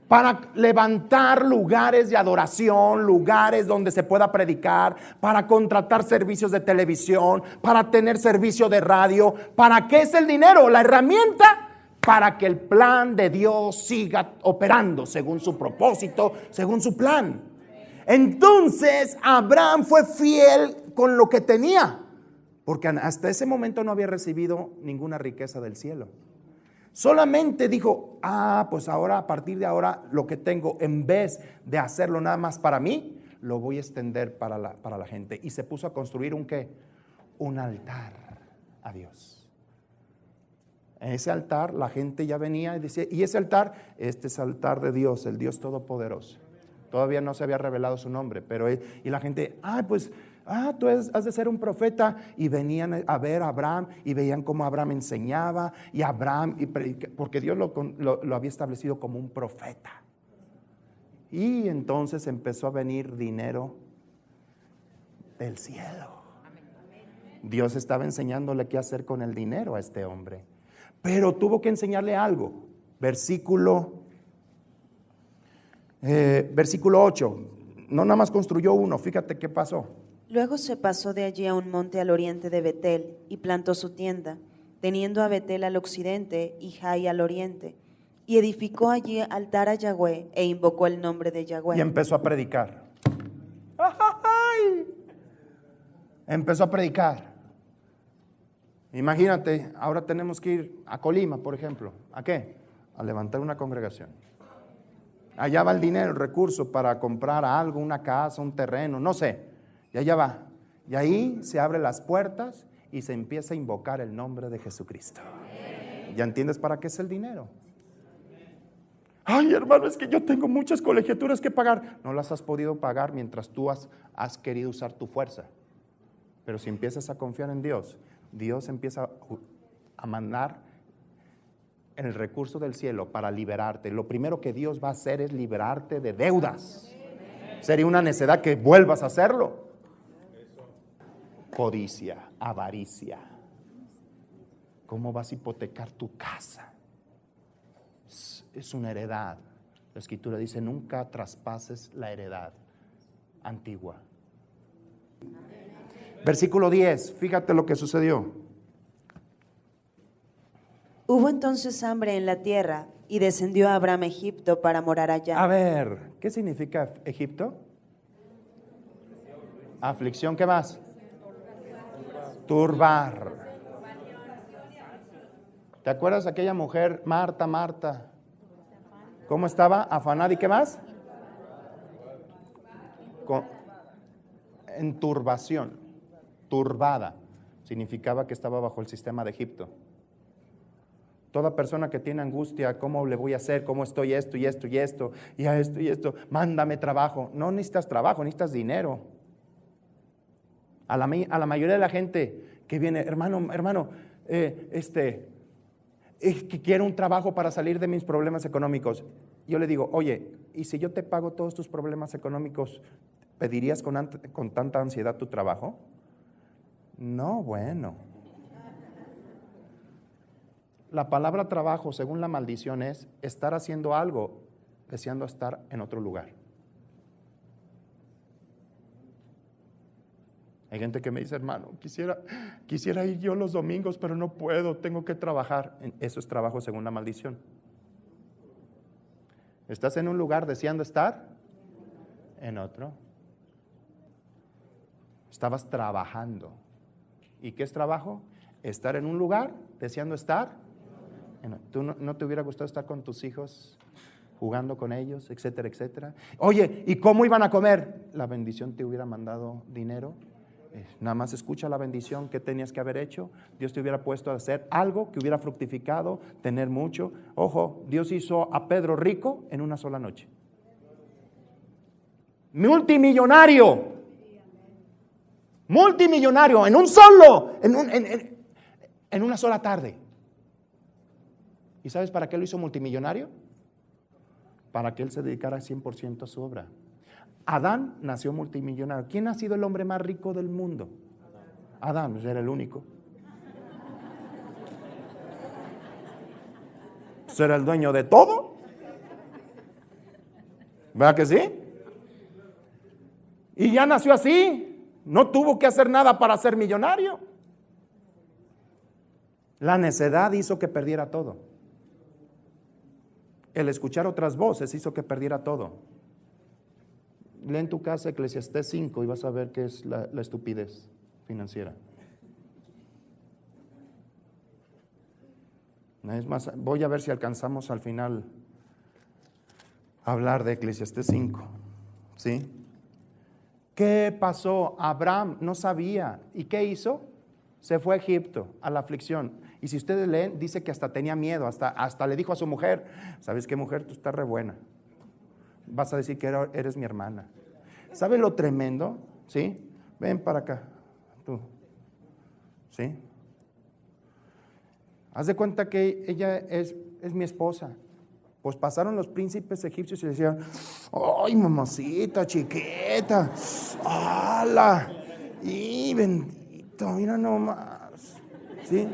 [SPEAKER 2] Para levantar lugares de adoración, lugares donde se pueda predicar, para contratar servicios de televisión, para tener servicio de radio. ¿Para qué es el dinero? La herramienta para que el plan de Dios siga operando según su propósito, según su plan. Entonces Abraham fue fiel con lo que tenía, porque hasta ese momento no había recibido ninguna riqueza del cielo. Solamente dijo, pues ahora, a partir de ahora, lo que tengo, en vez de hacerlo nada más para mí, lo voy a extender para la gente. Y se puso a construir un altar a Dios. En ese altar la gente ya venía y decía, ¿y ese altar? Este es altar de Dios, el Dios Todopoderoso. Todavía no se había revelado su nombre, pero y la gente, tú has de ser un profeta. Y venían a ver a Abraham y veían cómo Abraham enseñaba y Abraham, porque Dios lo había establecido como un profeta. Y entonces empezó a venir dinero del cielo. Dios estaba enseñándole qué hacer con el dinero a este hombre, pero tuvo que enseñarle algo. Versículo 8. No nada más construyó uno, fíjate qué pasó.
[SPEAKER 1] Luego se pasó de allí a un monte al oriente de Betel y plantó su tienda, teniendo a Betel al occidente y Jai al oriente. Y edificó allí altar a Yahweh e invocó el nombre de Yahweh.
[SPEAKER 2] Y empezó a predicar. ¡Ay! Empezó a predicar. Imagínate, ahora tenemos que ir a Colima, por ejemplo. ¿A qué? A levantar una congregación. Allá va el dinero, el recurso para comprar algo, una casa, un terreno, no sé. Y allá va. Y ahí se abren las puertas y se empieza a invocar el nombre de Jesucristo. ¿Ya entiendes para qué es el dinero? Ay, hermano, es que yo tengo muchas colegiaturas que pagar. No las has podido pagar mientras tú has querido usar tu fuerza. Pero si empiezas a confiar en Dios, Dios empieza a mandar el recurso del cielo para liberarte. Lo primero que Dios va a hacer es liberarte de deudas. Sería una necedad que vuelvas a hacerlo. Codicia. Avaricia. ¿Cómo vas a hipotecar tu casa? Es una heredad. La Escritura dice, nunca traspases la heredad antigua. Versículo 10, fíjate lo que sucedió.
[SPEAKER 1] Hubo entonces hambre en la tierra y descendió Abraham a Egipto para morar allá.
[SPEAKER 2] A ver, ¿qué significa Egipto? Aflicción, ¿qué más? Turbar. ¿Te acuerdas de aquella mujer, Marta, Marta? ¿Cómo estaba? Afanada, ¿y qué más? En turbación, turbada, significaba que estaba bajo el sistema de Egipto. Toda persona que tiene angustia, ¿cómo le voy a hacer? ¿Cómo estoy esto y esto y esto? Y a esto y esto, mándame trabajo. No necesitas trabajo, necesitas dinero. A la mayoría de la gente que viene, hermano, que quiero un trabajo para salir de mis problemas económicos. Yo le digo, oye, ¿y si yo te pago todos tus problemas económicos, pedirías con tanta ansiedad tu trabajo? No, bueno. La palabra trabajo, según la maldición, es estar haciendo algo, deseando estar en otro lugar. Hay gente que me dice, hermano, quisiera ir yo los domingos, pero no puedo, tengo que trabajar. Eso es trabajo según la maldición. ¿Estás en un lugar deseando estar en otro? Estabas trabajando. ¿Y qué es trabajo? Estar en un lugar deseando estar. ¿Tú no te hubiera gustado estar con tus hijos, jugando con ellos, etcétera, etcétera? Oye, ¿y cómo iban a comer? La bendición te hubiera mandado dinero. Nada más escucha la bendición que tenías que haber hecho. Dios te hubiera puesto a hacer algo que hubiera fructificado, tener mucho. Ojo, Dios hizo a Pedro rico en una sola noche. Multimillonario. Multimillonario, en un solo, en una sola tarde. ¿Y sabes para qué lo hizo multimillonario? Para que él se dedicara 100% a su obra. Adán nació multimillonario. ¿Quién ha sido el hombre más rico del mundo? Adán, pues era el único. Pues era el dueño de todo. ¿Verdad que sí? Y ya nació así. No tuvo que hacer nada para ser millonario. La necedad hizo que perdiera todo. El escuchar otras voces hizo que perdiera todo. Lee en tu casa Eclesiastés 5 y vas a ver qué es la estupidez financiera. Es más, voy a ver si alcanzamos al final a hablar de Eclesiastés 5. ¿Sí? ¿Qué pasó? Abraham no sabía. ¿Y qué hizo? Se fue a Egipto, a la aflicción. Y si ustedes leen, dice que hasta tenía miedo, hasta le dijo a su mujer, ¿sabes qué, mujer? Tú estás re buena. Vas a decir que eres mi hermana. ¿Sabes lo tremendo? ¿Sí? Ven para acá, tú. ¿Sí? Haz de cuenta que ella es mi esposa. Pues pasaron los príncipes egipcios y le decían, ¡ay, mamacita, chiquita! ¡Hala! ¡Y bendito! Mira nomás. ¿Sí?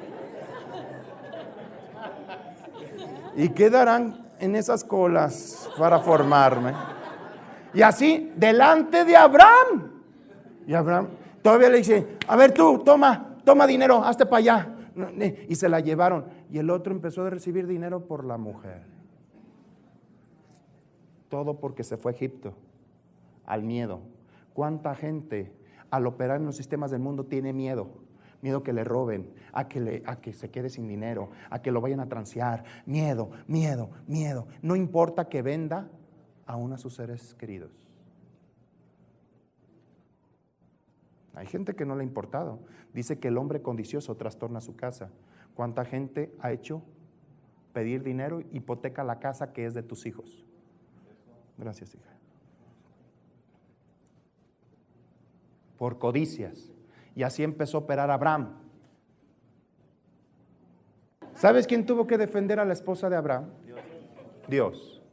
[SPEAKER 2] ¿Y qué darán en esas colas para formarme? Y así, delante de Abraham. Y Abraham todavía le dice, a ver tú, toma dinero, hazte para allá. Y se la llevaron. Y el otro empezó a recibir dinero por la mujer. Todo porque se fue a Egipto, al miedo. ¿Cuánta gente al operar en los sistemas del mundo tiene miedo? Miedo que le roben, a que se quede sin dinero, a que lo vayan a transear. Miedo. No importa que venda aún a sus seres queridos. Hay gente que no le ha importado. Dice que el hombre codicioso trastorna su casa. ¿Cuánta gente ha hecho pedir dinero, hipoteca la casa que es de tus hijos? Gracias, hija. Por codicias. Y así empezó a operar Abraham. ¿Sabes quién tuvo que defender a la esposa de Abraham? Dios.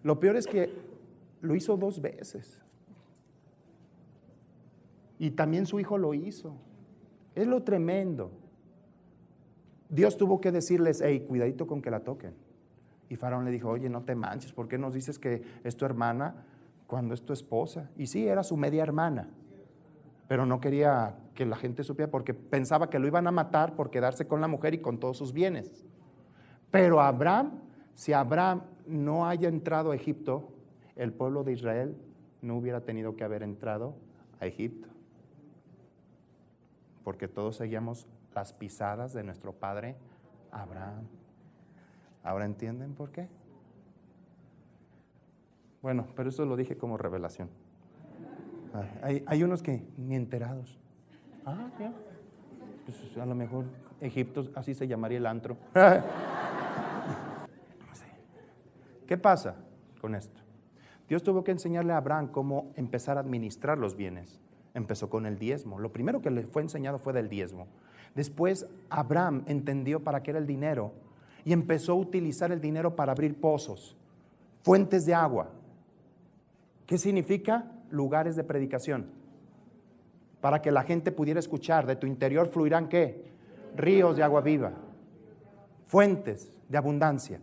[SPEAKER 2] Lo peor es que lo hizo 2 veces. Y también su hijo lo hizo. Es lo tremendo. Dios tuvo que decirles, hey, cuidadito con que la toquen. Y Faraón le dijo, oye, no te manches, ¿por qué nos dices que es tu hermana cuando es tu esposa? Y sí, era su media hermana, pero no quería que la gente supiera porque pensaba que lo iban a matar por quedarse con la mujer y con todos sus bienes. Pero Abraham, si Abraham no haya entrado a Egipto, el pueblo de Israel no hubiera tenido que haber entrado a Egipto, porque todos seguíamos las pisadas de nuestro padre Abraham. ¿Ahora entienden por qué? Bueno, pero eso lo dije como revelación. Hay unos que ni enterados. Ya. Pues a lo mejor Egipto, así se llamaría el antro. ¿Qué pasa con esto? Dios tuvo que enseñarle a Abraham cómo empezar a administrar los bienes. Empezó con el diezmo. Lo primero que le fue enseñado fue del diezmo. Después Abraham entendió para qué era el dinero y empezó a utilizar el dinero para abrir pozos, fuentes de agua. ¿Qué significa? Lugares de predicación. Para que la gente pudiera escuchar. De tu interior fluirán ¿qué? Ríos de agua viva. Fuentes de abundancia.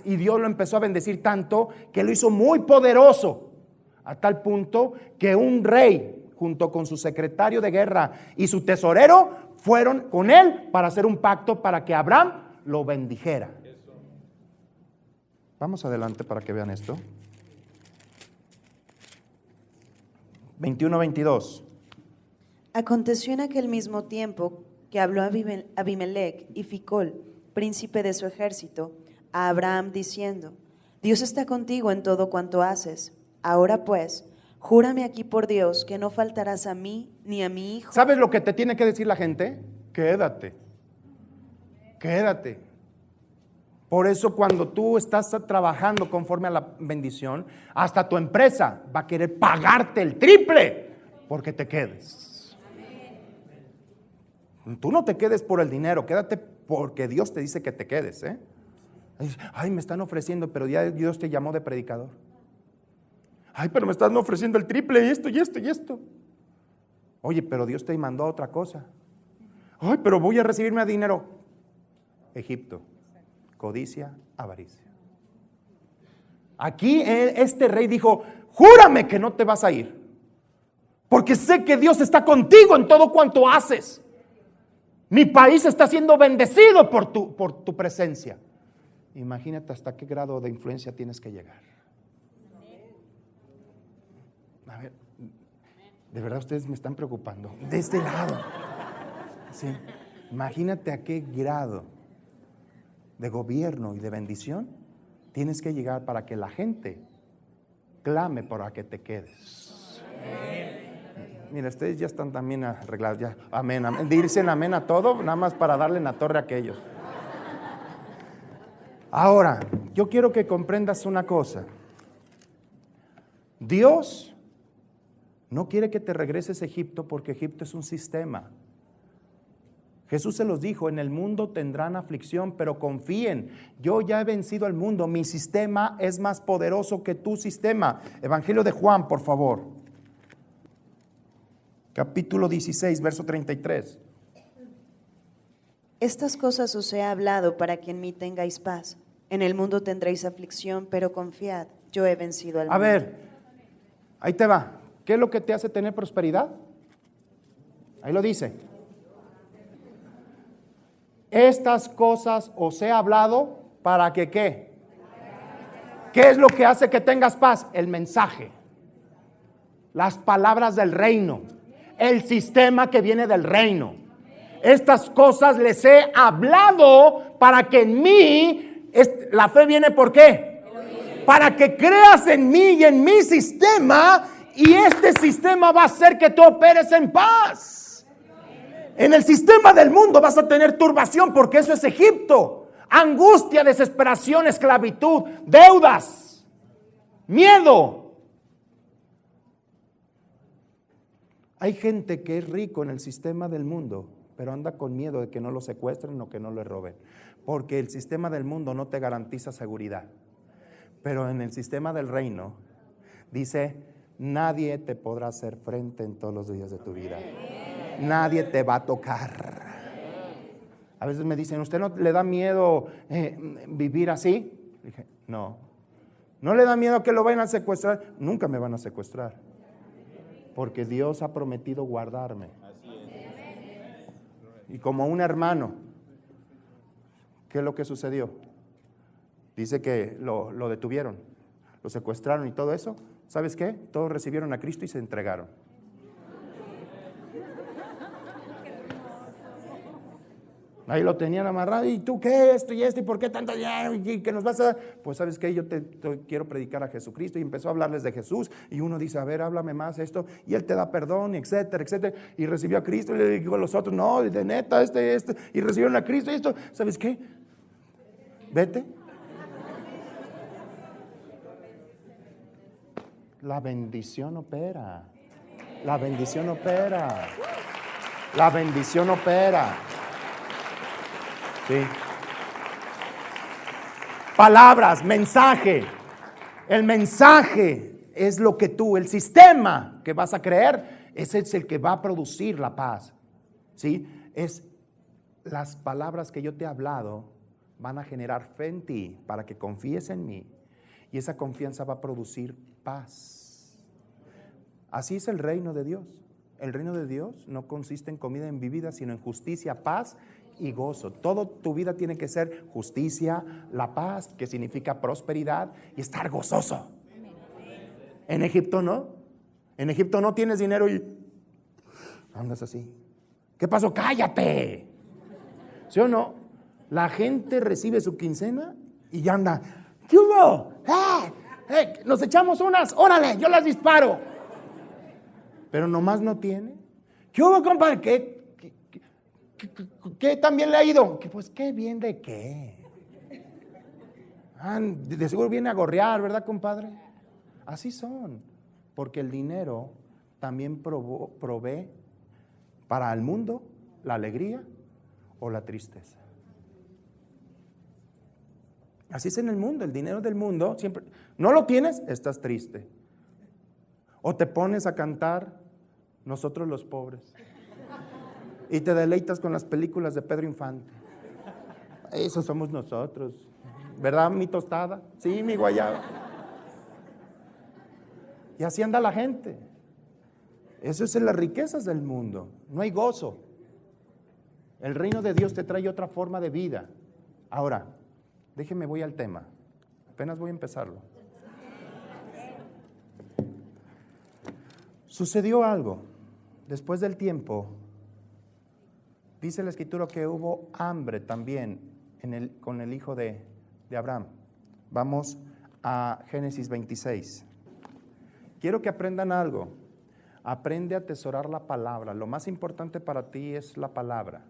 [SPEAKER 2] Y Dios lo empezó a bendecir tanto que lo hizo muy poderoso. A tal punto que un rey, junto con su secretario de guerra y su tesorero, fueron con él para hacer un pacto para que Abraham lo bendijera. Vamos adelante para que vean esto. 21-22.
[SPEAKER 1] Aconteció en aquel mismo tiempo que habló Abimelech y Ficol, príncipe de su ejército, a Abraham diciendo: Dios está contigo en todo cuanto haces. Ahora pues, júrame aquí por Dios que no faltarás a mí ni a mi hijo.
[SPEAKER 2] ¿Sabes lo que te tiene que decir la gente? Quédate. Quédate. Por eso cuando tú estás trabajando conforme a la bendición, hasta tu empresa va a querer pagarte el triple porque te quedes. Tú no te quedes por el dinero, quédate porque Dios te dice que te quedes. Ay, me están ofreciendo, pero ya Dios te llamó de predicador. Ay, pero me están ofreciendo el triple y esto y esto y esto. Oye, pero Dios te mandó a otra cosa. Ay, pero voy a recibirme dinero. Egipto, codicia, avaricia. Aquí este rey dijo: júrame que no te vas a ir, porque sé que Dios está contigo en todo cuanto haces. Mi país está siendo bendecido por tu presencia. Imagínate hasta qué grado de influencia tienes que llegar. A ver, de verdad ustedes me están preocupando. De este lado. Sí. Imagínate a qué grado de gobierno y de bendición tienes que llegar para que la gente clame para que te quedes. Mira, ustedes ya están también arreglados. Ya. Amén, amén. Dicen amén a todo, nada más para darle en la torre a aquellos. Ahora, yo quiero que comprendas una cosa. Dios no quiere que te regreses a Egipto porque Egipto es un sistema. Jesús se los dijo: en el mundo tendrán aflicción, pero confíen, yo ya he vencido al mundo, mi sistema es más poderoso que tu sistema. Evangelio de Juan, por favor. Capítulo 16, verso 33.
[SPEAKER 1] Estas cosas os he hablado para que en mí tengáis paz. En el mundo tendréis aflicción, pero confiad, yo he vencido al mundo.
[SPEAKER 2] A ver, ahí te va. ¿Qué es lo que te hace tener prosperidad? Ahí lo dice. Estas cosas os he hablado para que ¿qué? ¿Qué es lo que hace que tengas paz? El mensaje, las palabras del reino, el sistema que viene del reino. Estas cosas les he hablado para que en mí, la fe viene ¿por qué? Para que creas en mí y en mi sistema, y este sistema va a hacer que tú operes en paz. En el sistema del mundo vas a tener turbación porque eso es Egipto. Angustia, desesperación, esclavitud, deudas, miedo. Hay gente que es rico en el sistema del mundo, pero anda con miedo de que no lo secuestren o que no le roben, porque el sistema del mundo no te garantiza seguridad. Pero en el sistema del reino dice: nadie te podrá hacer frente en todos los días de tu vida. Nadie te va a tocar. A veces me dicen, ¿usted no le da miedo vivir así? Dije, no. ¿No le da miedo que lo vayan a secuestrar? Nunca me van a secuestrar. Porque Dios ha prometido guardarme. Y como un hermano, ¿qué es lo que sucedió? Dice que lo detuvieron, lo secuestraron y todo eso. ¿Sabes qué? Todos recibieron a Cristo y se entregaron. Ahí lo tenían amarrado. ¿Y tú qué? Esto y esto. ¿Y por qué tanto? ¿Y qué nos vas a dar? Pues ¿sabes qué? Yo te quiero predicar a Jesucristo. Y empezó a hablarles de Jesús. Y uno dice, a ver, háblame más esto. Y Él te da perdón, etcétera, etcétera. Y recibió a Cristo. Y le dijo a los otros, no, de neta, este. Y recibieron a Cristo y esto. ¿Sabes qué? Vete. La bendición opera. La bendición opera. La bendición opera. Sí. Palabras, mensaje. El mensaje es lo que tú, el sistema que vas a creer, ese es el que va a producir la paz. ¿Sí? Es las palabras que yo te he hablado van a generar fe en ti para que confíes en mí. Y esa confianza va a producir paz. Así es el reino de Dios. El reino de Dios no consiste en comida en bebida, sino en justicia, paz y gozo. Toda tu vida tiene que ser justicia, la paz, que significa prosperidad y estar gozoso. En Egipto no. En Egipto no tienes dinero y andas así. ¿Qué pasó? ¡Cállate! ¿Sí o no? La gente recibe su quincena y ya anda. ¿Qué hubo? Nos echamos unas, órale, yo las disparo. Pero nomás no tiene. ¿Qué hubo, compadre? ¿Qué tan bien le ha ido? Pues qué bien de qué. De seguro viene a gorrear, ¿verdad, compadre? Así son. Porque el dinero también provee para el mundo la alegría o la tristeza. Así es en el mundo, el dinero del mundo siempre. No lo tienes, estás triste. O te pones a cantar Nosotros los pobres y te deleitas con las películas de Pedro Infante. Esos somos nosotros, ¿verdad? Mi tostada, sí, mi guayaba. Y así anda la gente. Eso es en las riquezas del mundo. No hay gozo. El reino de Dios te trae otra forma de vida. Ahora, déjeme, voy al tema. Apenas voy a empezarlo. Sucedió algo. Después del tiempo, dice la Escritura que hubo hambre también con el hijo de Abraham. Vamos a Génesis 26. Quiero que aprendan algo. Aprende a atesorar la palabra. Lo más importante para ti es la palabra.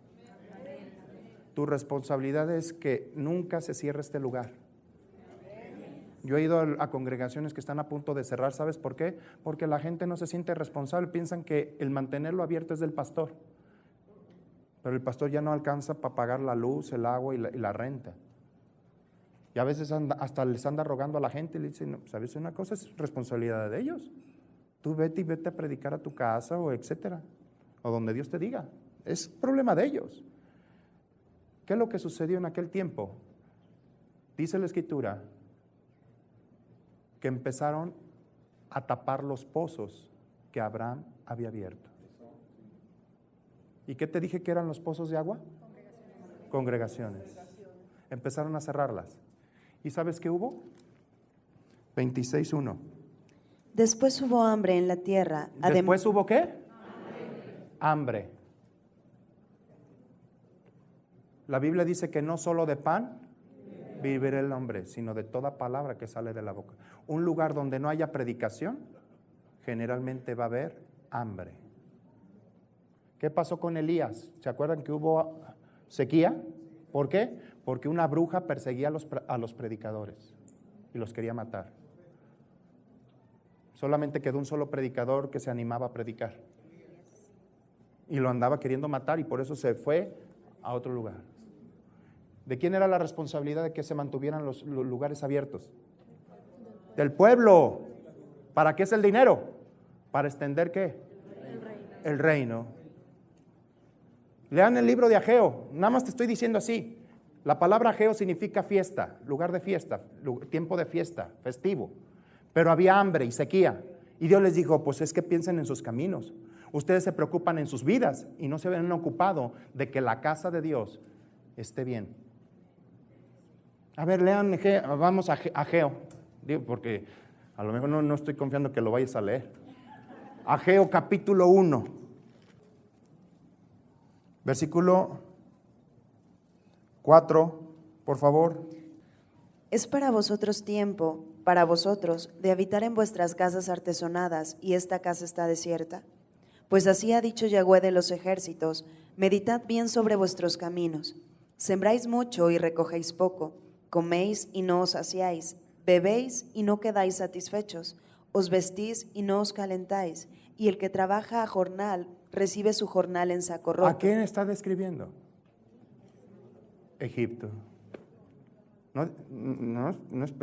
[SPEAKER 2] Tu responsabilidad es que nunca se cierre este lugar. Yo he ido a congregaciones que están a punto de cerrar. ¿Sabes por qué? Porque la gente no se siente responsable. Piensan que el mantenerlo abierto es del pastor. Pero el pastor ya no alcanza para pagar la luz, el agua y la renta. Y a veces hasta les anda rogando a la gente y le dicen, no, ¿sabes una cosa? Es responsabilidad de ellos. Tú vete a predicar a tu casa o etcétera. O donde Dios te diga. Es problema de ellos. ¿Qué es lo que sucedió en aquel tiempo? Dice la Escritura que empezaron a tapar los pozos que Abraham había abierto. ¿Y qué te dije que eran los pozos de agua? Congregaciones. Empezaron a cerrarlas. ¿Y sabes qué hubo? 26:1.
[SPEAKER 1] Después hubo hambre en la tierra.
[SPEAKER 2] ¿Después hubo qué? Hambre. La Biblia dice que no solo de pan vivirá el hombre, sino de toda palabra que sale de la boca. Un lugar donde no haya predicación, generalmente va a haber hambre. ¿Qué pasó con Elías? ¿Se acuerdan que hubo sequía? ¿Por qué? Porque una bruja perseguía a los predicadores y los quería matar. Solamente quedó un solo predicador que se animaba a predicar. Y lo andaba queriendo matar y por eso se fue a otro lugar. ¿De quién era la responsabilidad de que se mantuvieran los lugares abiertos? Del pueblo. ¿Para qué es el dinero? ¿Para extender qué? El reino. Lean el libro de Ageo. Nada más te estoy diciendo así. La palabra Ageo significa fiesta, lugar de fiesta, tiempo de fiesta, festivo. Pero había hambre y sequía. Y Dios les dijo, pues es que piensen en sus caminos. Ustedes se preocupan en sus vidas y no se ven ocupados de que la casa de Dios esté bien. A ver, lean, vamos a Ageo. Digo, porque a lo mejor no estoy confiando que lo vayas a leer. Ageo capítulo 1, versículo 4, por favor.
[SPEAKER 1] Es para vosotros tiempo, para vosotros, de habitar en vuestras casas artesonadas, y esta casa está desierta. Pues así ha dicho Yahweh de los ejércitos: meditad bien sobre vuestros caminos. Sembráis mucho y recogéis poco, coméis y no os saciáis, bebéis y no quedáis satisfechos, os vestís y no os calentáis, y el que trabaja a jornal recibe su jornal en saco roto.
[SPEAKER 2] ¿A quién está describiendo? Egipto.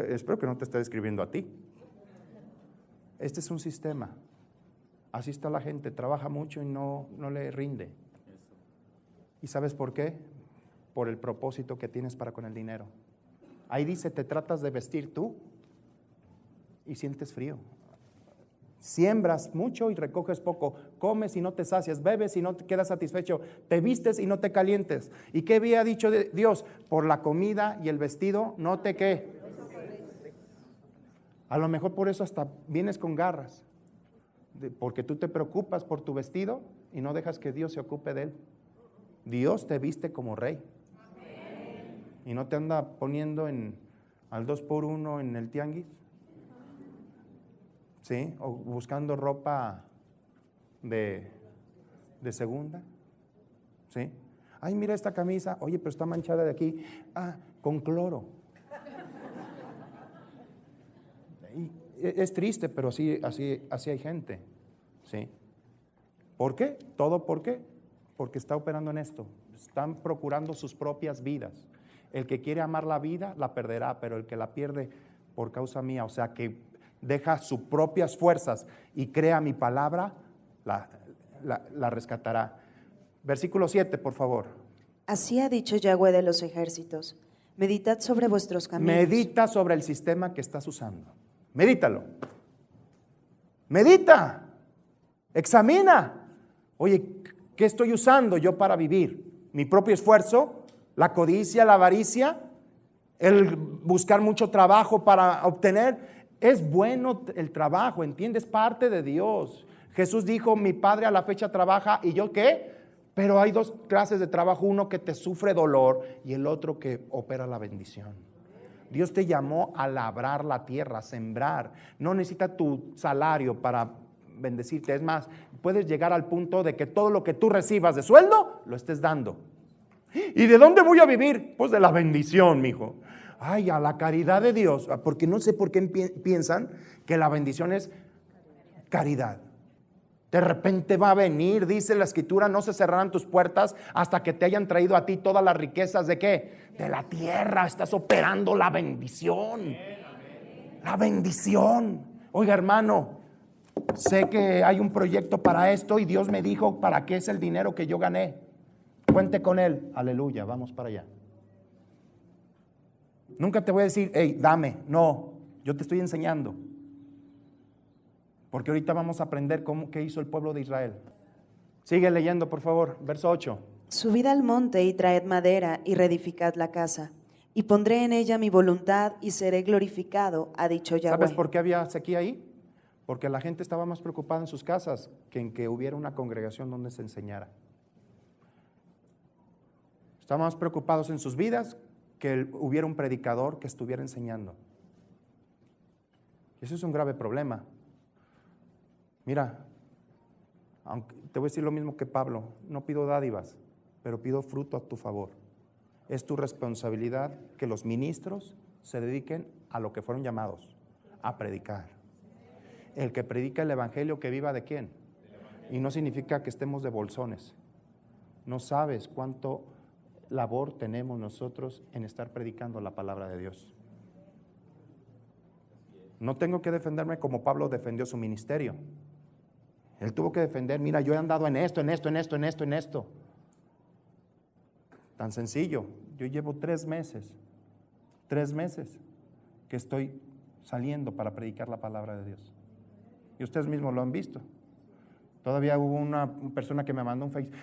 [SPEAKER 2] Espero que no te esté describiendo a ti. Este es un sistema. Así está la gente, trabaja mucho y no le rinde. ¿Y sabes por qué? Por el propósito que tienes para con el dinero. Ahí dice, te tratas de vestir tú y sientes frío. Siembras mucho y recoges poco, comes y no te sacias, bebes y no te quedas satisfecho, te vistes y no te calientes. ¿Y qué había dicho Dios? Por la comida y el vestido no te qué. A lo mejor por eso hasta vienes con garras, porque tú te preocupas por tu vestido y no dejas que Dios se ocupe de él. Dios te viste como rey y no te anda poniendo al 2x1 en el tianguis. ¿Sí? O buscando ropa de segunda. ¿Sí? Ay, mira esta camisa. Oye, pero está manchada de aquí. Ah, con cloro. Y es triste, pero así hay gente. ¿Sí? ¿Por qué? ¿Todo por qué? Porque está operando en esto. Están procurando sus propias vidas. El que quiere amar la vida, la perderá, pero el que la pierde por causa mía, o sea que deja sus propias fuerzas y crea mi palabra, la rescatará. Versículo 7, por favor.
[SPEAKER 1] Así ha dicho Yahweh de los ejércitos: meditad sobre vuestros caminos.
[SPEAKER 2] Medita sobre el sistema que estás usando. Medítalo. Medita. Examina. Oye, ¿qué estoy usando yo para vivir? ¿Mi propio esfuerzo? ¿La codicia, la avaricia? ¿El buscar mucho trabajo para obtener? Es bueno el trabajo, ¿entiendes? Parte de Dios. Jesús dijo, mi Padre a la fecha trabaja, ¿y yo qué? Pero hay dos clases de trabajo, uno que te sufre dolor y el otro que opera la bendición. Dios te llamó a labrar la tierra, a sembrar. No necesita tu salario para bendecirte. Es más, puedes llegar al punto de que todo lo que tú recibas de sueldo, lo estés dando. ¿Y de dónde voy a vivir? Pues de la bendición, mijo. Ay, a la caridad de Dios, porque no sé por qué piensan que la bendición es caridad. De repente va a venir, dice la escritura, no se cerrarán tus puertas hasta que te hayan traído a ti todas las riquezas de ¿qué? De la tierra. Estás operando la bendición. La bendición. Oiga, hermano, sé que hay un proyecto para esto y Dios me dijo para qué es el dinero que yo gané. Cuente con él. Aleluya, vamos para allá. Nunca te voy a decir, hey, dame. No, yo te estoy enseñando. Porque ahorita vamos a aprender qué hizo el pueblo de Israel. Sigue leyendo, por favor, verso 8.
[SPEAKER 1] Subid al monte y traed madera y reedificad la casa, y pondré en ella mi voluntad y seré glorificado, ha dicho Yahweh.
[SPEAKER 2] ¿Sabes por qué había sequía ahí? Porque la gente estaba más preocupada en sus casas que en que hubiera una congregación donde se enseñara. Estaban más preocupados en sus vidas que hubiera un predicador que estuviera enseñando. Eso es un grave problema. Mira, aunque te voy a decir lo mismo que Pablo, no pido dádivas, pero pido fruto a tu favor. Es tu responsabilidad que los ministros se dediquen a lo que fueron llamados, a predicar. El que predica el evangelio, que viva de quién. Y no significa que estemos de bolsones. No sabes cuánto labor tenemos nosotros en estar predicando la palabra de Dios. No tengo que defenderme como Pablo defendió su ministerio. Él tuvo que defender, mira, yo he andado en esto, en esto, en esto, en esto, en esto. Tan sencillo, yo llevo 3 meses que estoy saliendo para predicar la palabra de Dios. Y ustedes mismos lo han visto. Todavía hubo una persona que me mandó un Facebook.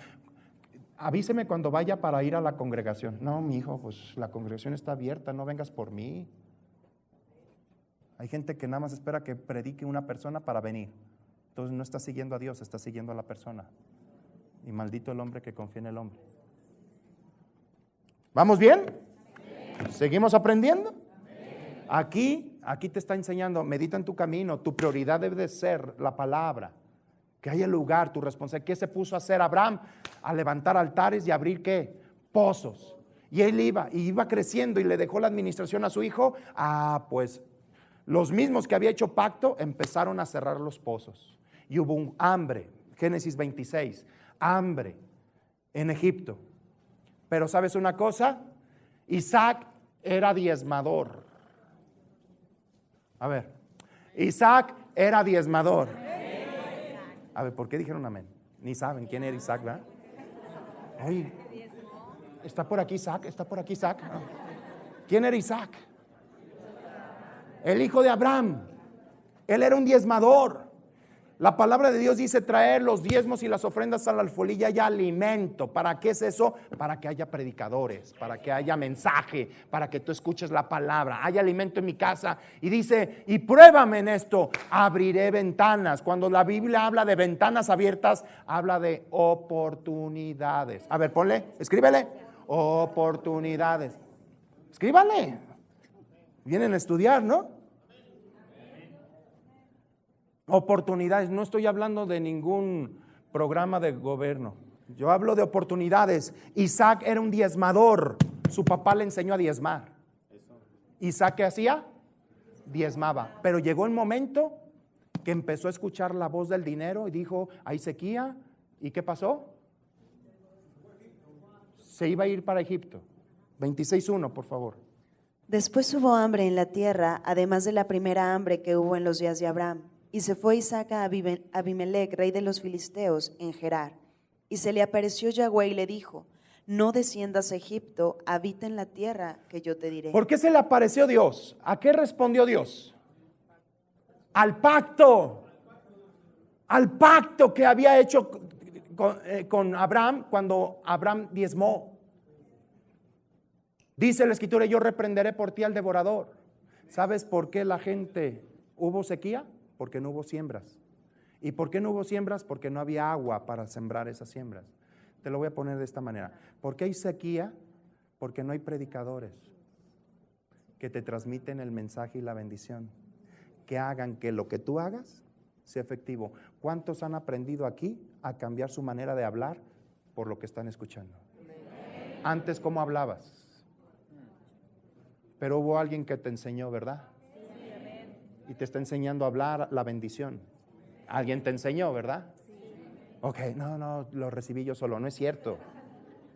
[SPEAKER 2] Avíseme cuando vaya para ir a la congregación. No, mi hijo, pues la congregación está abierta, no vengas por mí. Hay gente que nada más espera que predique una persona para venir. Entonces no está siguiendo a Dios, está siguiendo a la persona. Y maldito el hombre que confía en el hombre. ¿Vamos bien? ¿Seguimos aprendiendo? Aquí te está enseñando, medita en tu camino, tu prioridad debe de ser la palabra. Que haya lugar, tu responsabilidad. ¿Qué se puso a hacer Abraham? A levantar altares y abrir ¿qué? Pozos. Y él iba creciendo y le dejó la administración a su hijo. Pues los mismos que había hecho pacto empezaron a cerrar los pozos. Y hubo un hambre, Génesis 26, hambre en Egipto. Pero ¿sabes una cosa? Isaac era diezmador. A ver, Isaac era diezmador. A ver, ¿por qué dijeron amén? Ni saben quién era Isaac, ¿verdad? Oye, ¿está por aquí Isaac? ¿Está por aquí Isaac? ¿Quién era Isaac? El hijo de Abraham. Él era un diezmador. La palabra de Dios dice traer los diezmos y las ofrendas a la alfolía y alimento. ¿Para qué es eso? Para que haya predicadores, para que haya mensaje, para que tú escuches la palabra. Hay alimento en mi casa. Y dice, y pruébame en esto, abriré ventanas. Cuando la Biblia habla de ventanas abiertas, habla de oportunidades. A ver, ponle, escríbele, oportunidades. Escríbale. Vienen a estudiar, ¿no? Oportunidades, no estoy hablando de ningún programa de gobierno. Yo hablo de oportunidades. Isaac era un diezmador. Su papá le enseñó a diezmar. Isaac, ¿qué hacía? Diezmaba. Pero llegó el momento que empezó a escuchar la voz del dinero y dijo, hay sequía. ¿Y qué pasó? Se iba a ir para Egipto. 26:1, por favor.
[SPEAKER 1] Después hubo hambre en la tierra, además de la primera hambre que hubo en los días de Abraham. Y se fue Isaac a Abimelec, rey de los filisteos, en Gerar. Y se le apareció Yahweh y le dijo, no desciendas a Egipto, habita en la tierra que yo te diré.
[SPEAKER 2] ¿Por qué se le apareció Dios? ¿A qué respondió Dios? Al pacto que había hecho con Abraham cuando Abraham diezmó. Dice la escritura, yo reprenderé por ti al devorador. ¿Sabes por qué la gente hubo sequía? Porque no hubo siembras. ¿Y por qué no hubo siembras? Porque no había agua para sembrar esas siembras. Te lo voy a poner de esta manera. ¿Por qué hay sequía? Porque no hay predicadores que te transmiten el mensaje y la bendición, que hagan que lo que tú hagas sea efectivo. ¿Cuántos han aprendido aquí a cambiar su manera de hablar por lo que están escuchando? Antes, ¿cómo hablabas? Pero hubo alguien que te enseñó, ¿verdad? Y te está enseñando a hablar la bendición. Alguien te enseñó, ¿verdad? Ok, no, lo recibí yo solo. No es cierto.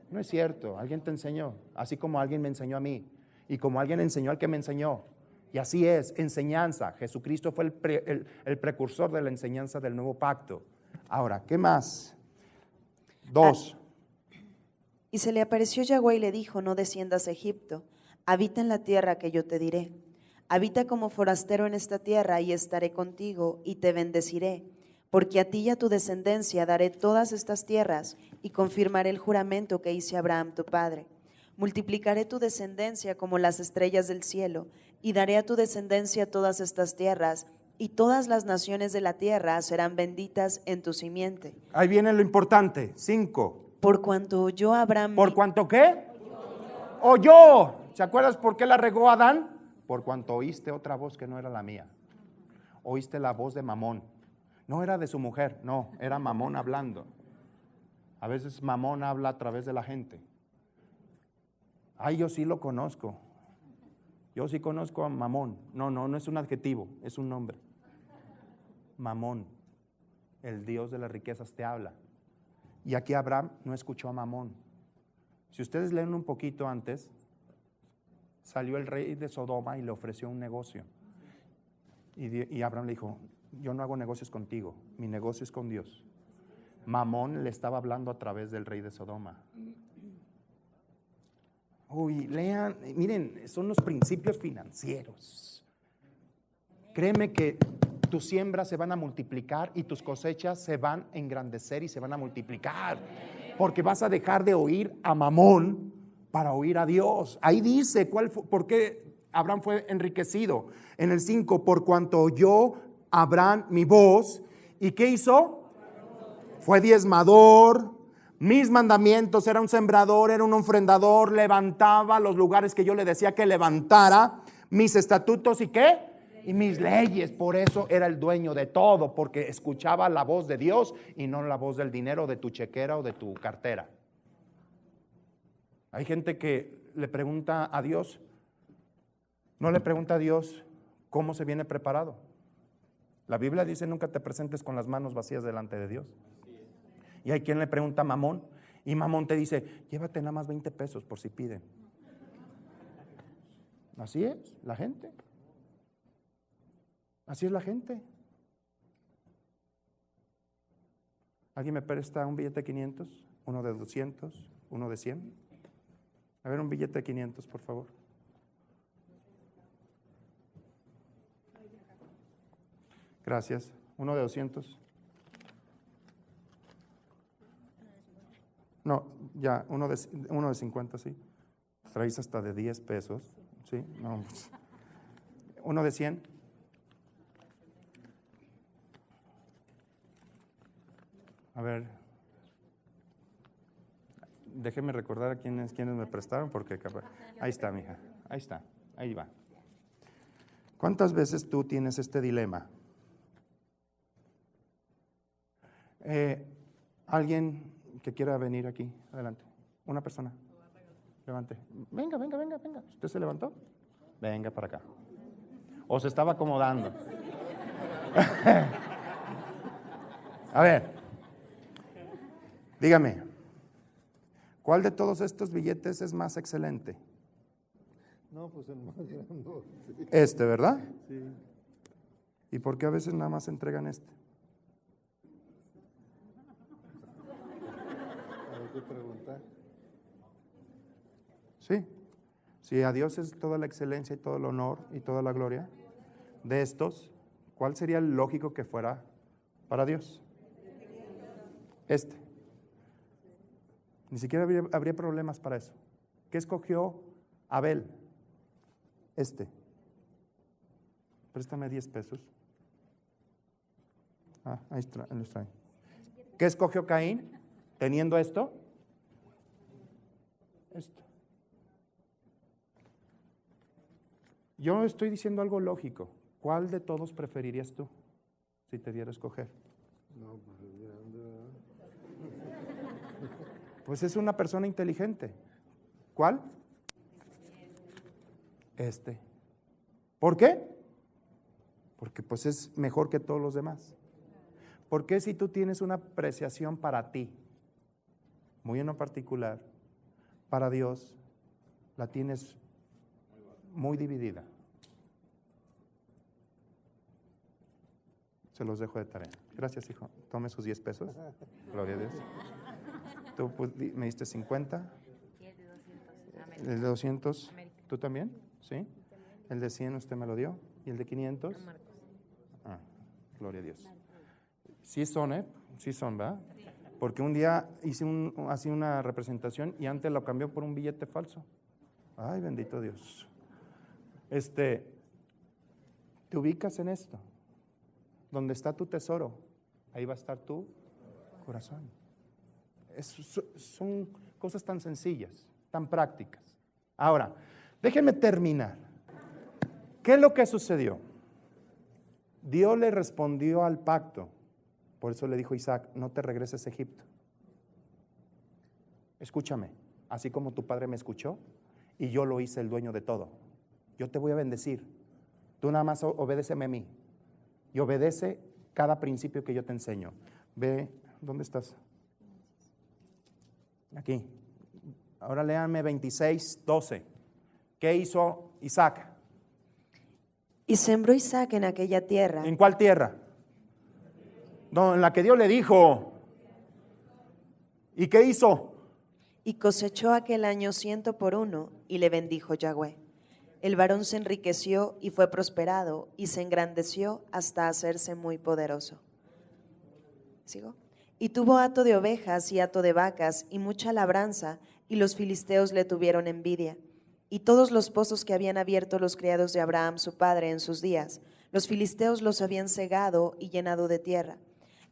[SPEAKER 2] No es cierto. Alguien te enseñó. Así como alguien me enseñó a mí. Y como alguien enseñó al que me enseñó. Y así es, enseñanza. Jesucristo fue el precursor de la enseñanza del nuevo pacto. Ahora, ¿qué más? 2.
[SPEAKER 1] Y se le apareció Yahweh y le dijo, no desciendas a Egipto, habita en la tierra que yo te diré. Habita como forastero en esta tierra y estaré contigo y te bendeciré, porque a ti y a tu descendencia daré todas estas tierras y confirmaré el juramento que hice a Abraham tu padre. Multiplicaré tu descendencia como las estrellas del cielo y daré a tu descendencia todas estas tierras y todas las naciones de la tierra serán benditas en tu simiente.
[SPEAKER 2] Ahí viene lo importante. 5.
[SPEAKER 1] Por cuanto oyó Abraham...
[SPEAKER 2] ¿Por cuanto qué? Oyó. ¿Se acuerdas por qué la regó Adán? Por cuanto oíste otra voz que no era la mía. Oíste la voz de Mamón. No era de su mujer, no, era Mamón hablando. A veces Mamón habla a través de la gente. Ay, yo sí lo conozco. Yo sí conozco a Mamón. No es un adjetivo, es un nombre. Mamón, el Dios de las riquezas te habla. Y aquí Abraham no escuchó a Mamón. Si ustedes leen un poquito antes, salió el rey de Sodoma y le ofreció un negocio. Y Abraham le dijo, yo no hago negocios contigo, mi negocio es con Dios. Mamón le estaba hablando a través del rey de Sodoma. Uy, lean, miren, son los principios financieros. Créeme que tus siembras se van a multiplicar y tus cosechas se van a engrandecer y se van a multiplicar, porque vas a dejar de oír a Mamón para oír a Dios. Ahí dice por qué Abraham fue enriquecido. En el 5, por cuanto oyó Abraham mi voz. ¿Y qué hizo? Fue diezmador. Mis mandamientos, era un sembrador, era un ofrendador, levantaba los lugares que yo le decía que levantara, mis estatutos y qué, y mis leyes. Por eso era el dueño de todo, porque escuchaba la voz de Dios y no la voz del dinero, de tu chequera o de tu cartera. Hay gente que le pregunta a Dios, no le pregunta a Dios cómo se viene preparado. La Biblia dice, nunca te presentes con las manos vacías delante de Dios. Y hay quien le pregunta a Mamón, y Mamón te dice, llévate nada más 20 pesos por si piden. Así es la gente. Así es la gente. ¿Alguien me presta un billete de 500? Uno de 200, uno de 100. A ver, un billete de 500, por favor. Gracias. Uno de 200. No, ya, uno de 50, sí. Traes hasta de 10 pesos. Sí, no. Uno de 100. A ver. Déjeme recordar a quienes me prestaron, porque capaz. Ahí está, mija. Ahí está. Ahí va. ¿Cuántas veces tú tienes este dilema? Alguien que quiera venir aquí, adelante. Una persona. Levante. Venga. ¿Usted se levantó? Venga para acá. O se estaba acomodando. A ver. Dígame. ¿Cuál de todos estos billetes es más excelente?
[SPEAKER 3] No, pues el más grande.
[SPEAKER 2] Este, ¿verdad?
[SPEAKER 3] Sí.
[SPEAKER 2] ¿Y por qué a veces nada más entregan este?
[SPEAKER 3] Hay que preguntar.
[SPEAKER 2] Sí. Si a Dios es toda la excelencia y todo el honor y toda la gloria de estos, ¿cuál sería el lógico que fuera para Dios? Este. Ni siquiera habría problemas para eso. ¿Qué escogió Abel? Este. Préstame 10 pesos. Ahí está, los trae. ¿Qué escogió Caín? Teniendo esto. Esto. Yo estoy diciendo algo lógico. ¿Cuál de todos preferirías tú si te diera a escoger?
[SPEAKER 3] No, pues el grande, ¿verdad?
[SPEAKER 2] Pues es una persona inteligente. ¿Cuál? Este. ¿Por qué? Porque pues es mejor que todos los demás. ¿Por qué si tú tienes una apreciación para ti, muy en lo particular, para Dios, la tienes muy dividida? Se los dejo de tarea. Gracias, hijo. Tome sus 10 pesos. Gloria a Dios. Tú pues, me diste 50. El de 200. ¿Tú también? ¿Sí? El de 100 usted me lo dio. ¿Y el de 500? Gloria a Dios. Sí son, Sí son, ¿verdad? Porque un día hice así una representación y antes lo cambió por un billete falso. Ay, bendito Dios. Te ubicas en esto. Donde está tu tesoro, ahí va a estar tu corazón. Son cosas tan sencillas, tan prácticas. Ahora, déjenme terminar. ¿Qué es lo que sucedió? Dios le respondió al pacto. Por eso le dijo a Isaac, no te regreses a Egipto. Escúchame, así como tu padre me escuchó y yo lo hice el dueño de todo. Yo te voy a bendecir. Tú nada más obedéceme a mí. Y obedece cada principio que yo te enseño. Ve, ¿dónde estás? Aquí. Ahora léanme 26:12. ¿Qué hizo Isaac?
[SPEAKER 1] Y sembró Isaac en aquella tierra.
[SPEAKER 2] ¿En cuál tierra? No, en la que Dios le dijo. ¿Y qué hizo?
[SPEAKER 1] Y cosechó aquel año 100 por 1, y le bendijo Yahweh. El varón se enriqueció y fue prosperado, y se engrandeció hasta hacerse muy poderoso. ¿Sigo? Y tuvo hato de ovejas y hato de vacas, y mucha labranza, y los filisteos le tuvieron envidia. Y todos los pozos que habían abierto los criados de Abraham su padre en sus días, los filisteos los habían cegado y llenado de tierra.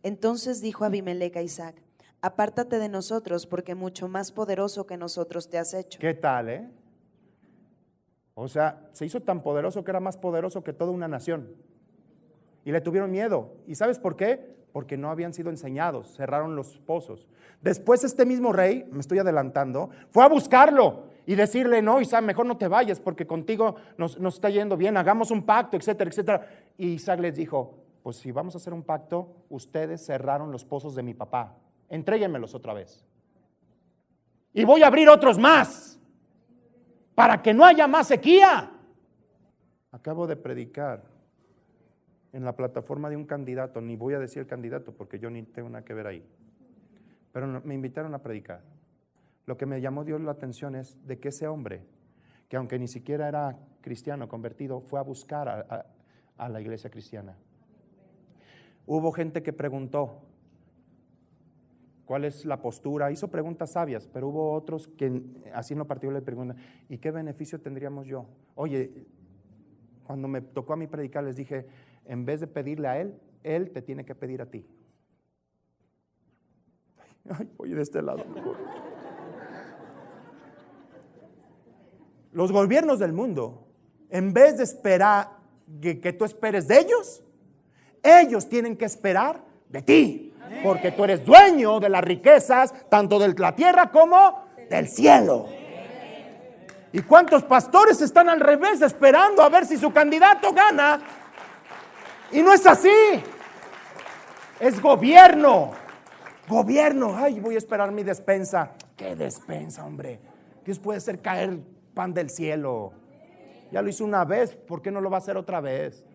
[SPEAKER 1] Entonces dijo Abimelec a Isaac: apártate de nosotros, porque mucho más poderoso que nosotros te has hecho.
[SPEAKER 2] ¿Qué tal, O sea, se hizo tan poderoso que era más poderoso que toda una nación. Y le tuvieron miedo. ¿Y sabes por qué? Porque no habían sido enseñados, cerraron los pozos. Después este mismo rey, me estoy adelantando, fue a buscarlo y decirle: no, Isaac, mejor no te vayas porque contigo nos está yendo bien, hagamos un pacto, etcétera, etcétera. Y Isaac les dijo: pues si vamos a hacer un pacto, ustedes cerraron los pozos de mi papá, entréguenmelos otra vez. Y voy a abrir otros más, para que no haya más sequía. Acabo de predicar en la plataforma de un candidato, ni voy a decir el candidato porque yo ni tengo nada que ver ahí, pero me invitaron a predicar. Lo que me llamó Dios la atención es de que ese hombre, que aunque ni siquiera era cristiano convertido, fue a buscar a la iglesia cristiana. Hubo gente que preguntó cuál es la postura, hizo preguntas sabias, pero hubo otros que así en lo particular le preguntan: ¿y qué beneficio tendríamos yo? Oye, cuando me tocó a mí predicar les dije: en vez de pedirle a él, él te tiene que pedir a ti. Ay, voy de este lado mejor. Los gobiernos del mundo, en vez de esperar que tú esperes de ellos tienen que esperar de ti, porque tú eres dueño de las riquezas, tanto de la tierra como del cielo. ¿Y cuántos pastores están al revés esperando a ver si su candidato gana? Y no es así. Es gobierno. Ay, voy a esperar mi despensa. ¿Qué despensa, hombre? Dios puede hacer caer pan del cielo. Ya lo hizo una vez, ¿por qué no lo va a hacer otra vez?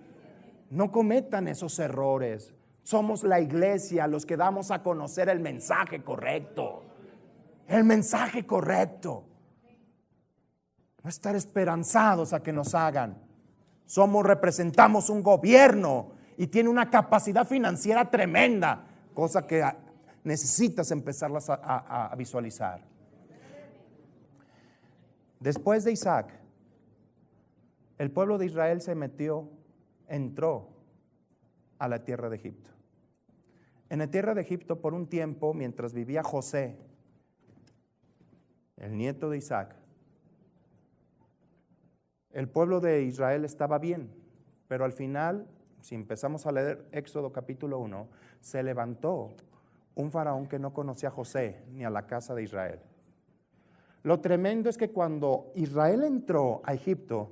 [SPEAKER 2] No cometan esos errores. Somos la iglesia los que damos a conocer el mensaje correcto. El mensaje correcto. No estar esperanzados a que nos hagan. Representamos un gobierno y tiene una capacidad financiera tremenda, cosa que necesitas empezarlas a visualizar. Después de Isaac, el pueblo de Israel entró a la tierra de Egipto. En la tierra de Egipto, por un tiempo, mientras vivía José, el nieto de Isaac, el pueblo de Israel estaba bien, pero al final, si empezamos a leer Éxodo capítulo 1, se levantó un faraón que no conocía a José ni a la casa de Israel. Lo tremendo es que cuando Israel entró a Egipto,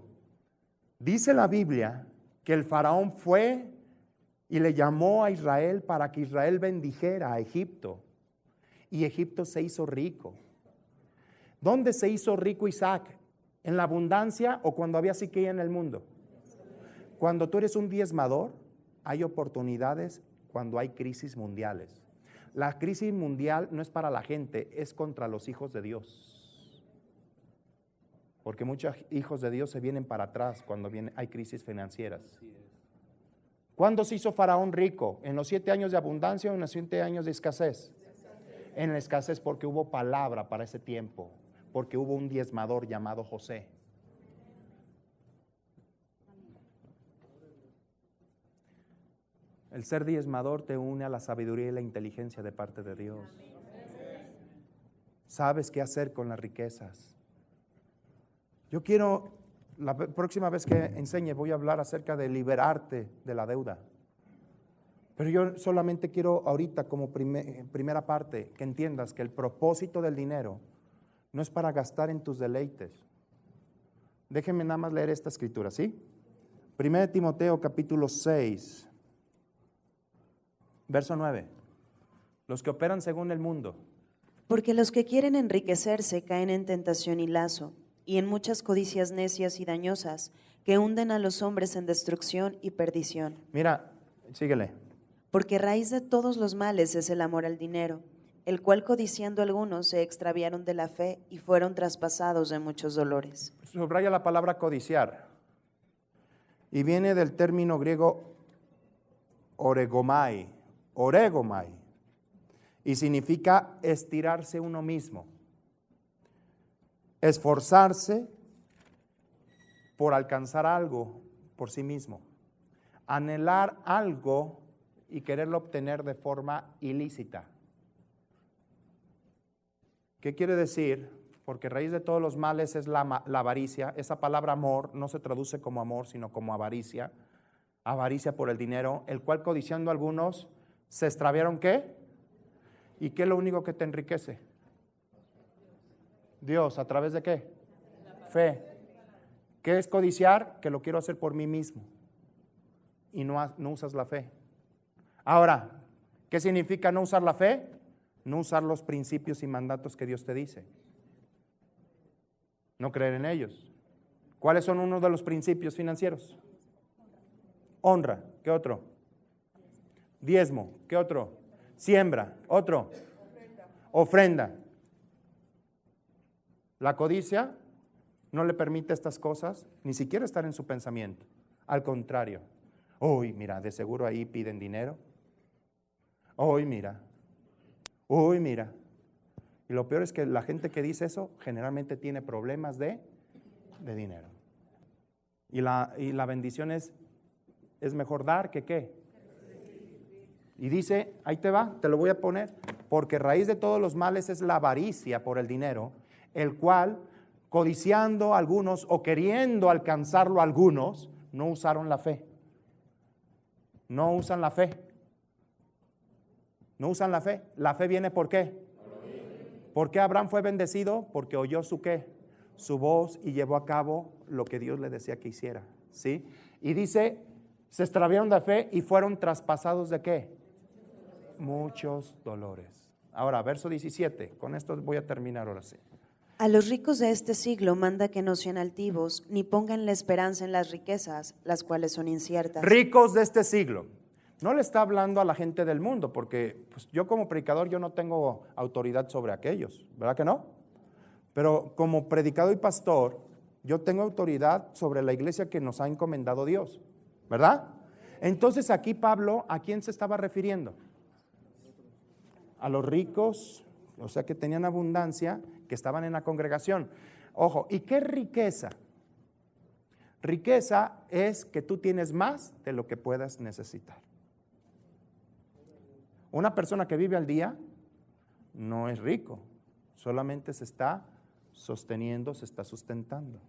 [SPEAKER 2] dice la Biblia que el faraón fue y le llamó a Israel para que Israel bendijera a Egipto. Y Egipto se hizo rico. ¿Dónde se hizo rico Isaac? ¿En la abundancia o cuando había sequía en el mundo? Cuando tú eres un diezmador, hay oportunidades cuando hay crisis mundiales. La crisis mundial no es para la gente, es contra los hijos de Dios. Porque muchos hijos de Dios se vienen para atrás cuando hay crisis financieras. ¿Cuándo se hizo Faraón rico? ¿En los 7 años de abundancia o en los 7 años de escasez? En la escasez, porque hubo palabra para ese tiempo, porque hubo un diezmador llamado José. El ser diezmador te une a la sabiduría y la inteligencia de parte de Dios. Sabes qué hacer con las riquezas. Yo quiero, la próxima vez que enseñe, voy a hablar acerca de liberarte de la deuda. Pero yo solamente quiero ahorita como primera parte que entiendas que el propósito del dinero no es para gastar en tus deleites. Déjenme nada más leer esta escritura, ¿sí? 1 Timoteo capítulo 6, verso 9. Los que operan según el mundo.
[SPEAKER 1] Porque los que quieren enriquecerse caen en tentación y lazo, y en muchas codicias necias y dañosas, que hunden a los hombres en destrucción y perdición.
[SPEAKER 2] Mira, síguele.
[SPEAKER 1] Porque raíz de todos los males es el amor al dinero, el cual codiciando algunos se extraviaron de la fe y fueron traspasados de muchos dolores.
[SPEAKER 2] Subraya la palabra codiciar. Y viene del término griego oregomai, y significa estirarse uno mismo, esforzarse por alcanzar algo por sí mismo, anhelar algo y quererlo obtener de forma ilícita. ¿Qué quiere decir? Porque raíz de todos los males es la avaricia. Esa palabra amor no se traduce como amor, sino como avaricia. Avaricia por el dinero, el cual codiciando algunos se extraviaron, ¿qué? ¿Y qué es lo único que te enriquece? Dios, ¿a través de qué? Fe. ¿Qué es codiciar? Que lo quiero hacer por mí mismo. Y no usas la fe. Ahora, ¿qué significa no usar la fe? No usar los principios y mandatos que Dios te dice. No creer en ellos. ¿Cuáles son uno de los principios financieros? Honra. ¿Qué otro? Diezmo. ¿Qué otro? Siembra. ¿Otro? Ofrenda. La codicia no le permite estas cosas, ni siquiera estar en su pensamiento. Al contrario. Uy, mira, de seguro ahí piden dinero. Uy, mira. Uy, mira. Y lo peor es que la gente que dice eso generalmente tiene problemas de dinero. Y la bendición es mejor dar que qué. Y dice, ahí te va, te lo voy a poner, porque raíz de todos los males es la avaricia por el dinero, el cual, codiciando algunos o queriendo alcanzarlo algunos, no usaron la fe. No usan la fe. No usan la fe. La fe viene ¿por qué? ¿Por qué Abraham fue bendecido? Porque oyó su qué, su voz y llevó a cabo lo que Dios le decía que hiciera, ¿sí? Y dice, se extraviaron de fe y fueron traspasados ¿de qué? Muchos dolores. Ahora, verso 17, con esto voy a terminar ahora sí.
[SPEAKER 1] A los ricos de este siglo manda que no sean altivos, ni pongan la esperanza en las riquezas, las cuales son inciertas.
[SPEAKER 2] Ricos de este siglo. No le está hablando a la gente del mundo, porque pues, yo como predicador yo no tengo autoridad sobre aquellos, ¿verdad que no? Pero como predicador y pastor, yo tengo autoridad sobre la iglesia que nos ha encomendado Dios, ¿verdad? Entonces aquí Pablo, ¿a quién se estaba refiriendo? A los ricos, o sea que tenían abundancia, que estaban en la congregación. Ojo, ¿y qué es riqueza? Riqueza es que tú tienes más de lo que puedas necesitar. Una persona que vive al día no es rico, solamente se está sosteniendo, se está sustentando.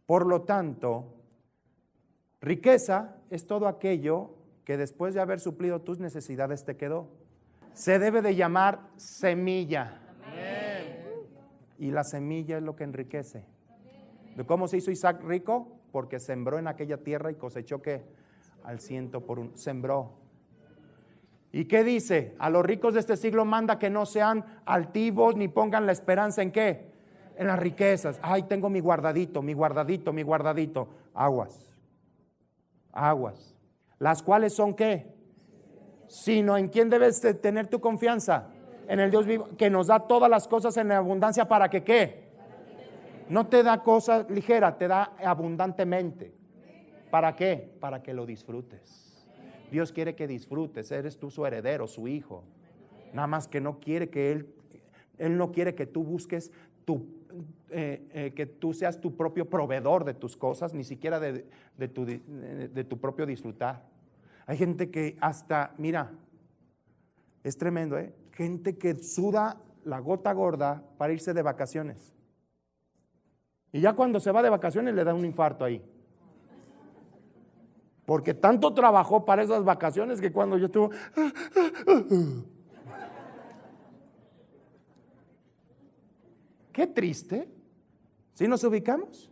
[SPEAKER 2] Por lo tanto, riqueza es todo aquello que después de haber suplido tus necesidades te quedó. Se debe de llamar semilla. Amén. Y la semilla es lo que enriquece. ¿De cómo se hizo Isaac rico? Porque sembró en aquella tierra y cosechó ¿qué? Al 100 por 1. Sembró. ¿Y qué dice? A los ricos de este siglo manda que no sean altivos ni pongan la esperanza ¿en qué? En las riquezas. Ay, tengo mi guardadito, mi guardadito, mi guardadito. Aguas. Aguas. ¿Las cuales son qué? Sino en quién debes de tener tu confianza. En el Dios vivo, que nos da todas las cosas en abundancia para que ¿qué? No te da cosas ligeras, te da abundantemente. ¿Para qué? Para que lo disfrutes. Dios quiere que disfrutes, eres tú su heredero, su hijo. Nada más que no quiere que Él no quiere que tú busques que tú seas tu propio proveedor de tus cosas, ni siquiera de tu propio disfrutar. Hay gente que hasta, mira, es tremendo, gente que suda la gota gorda para irse de vacaciones. Y ya cuando se va de vacaciones le da un infarto ahí. Porque tanto trabajó para esas vacaciones que cuando yo estuve... Qué triste. ¿Sí nos ubicamos?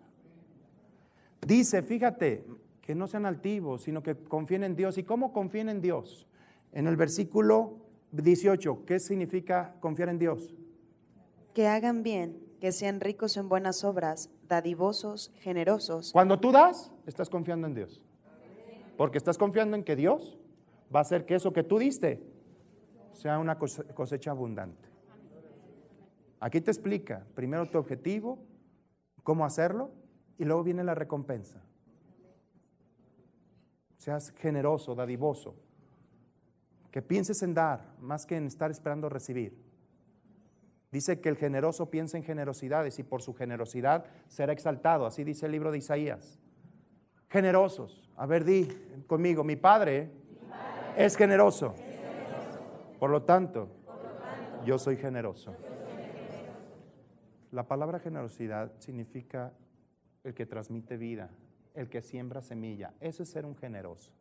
[SPEAKER 2] Dice, fíjate, que no sean altivos, sino que confíen en Dios. ¿Y cómo confíen en Dios? En el versículo 18, ¿qué significa confiar en Dios?
[SPEAKER 1] Que hagan bien, que sean ricos en buenas obras, dadivosos, generosos.
[SPEAKER 2] Cuando tú das, estás confiando en Dios. Porque estás confiando en que Dios va a hacer que eso que tú diste sea una cosecha abundante. Aquí te explica primero tu objetivo, cómo hacerlo, y luego viene la recompensa. Seas generoso, dadivoso. Que pienses en dar más que en estar esperando recibir. Dice que el generoso piensa en generosidades y por su generosidad será exaltado. Así dice el libro de Isaías. Generosos. A ver, di conmigo, mi Padre es generoso. Por lo tanto, yo soy generoso. La palabra generosidad significa el que transmite vida, el que siembra semilla. Eso es ser un generoso.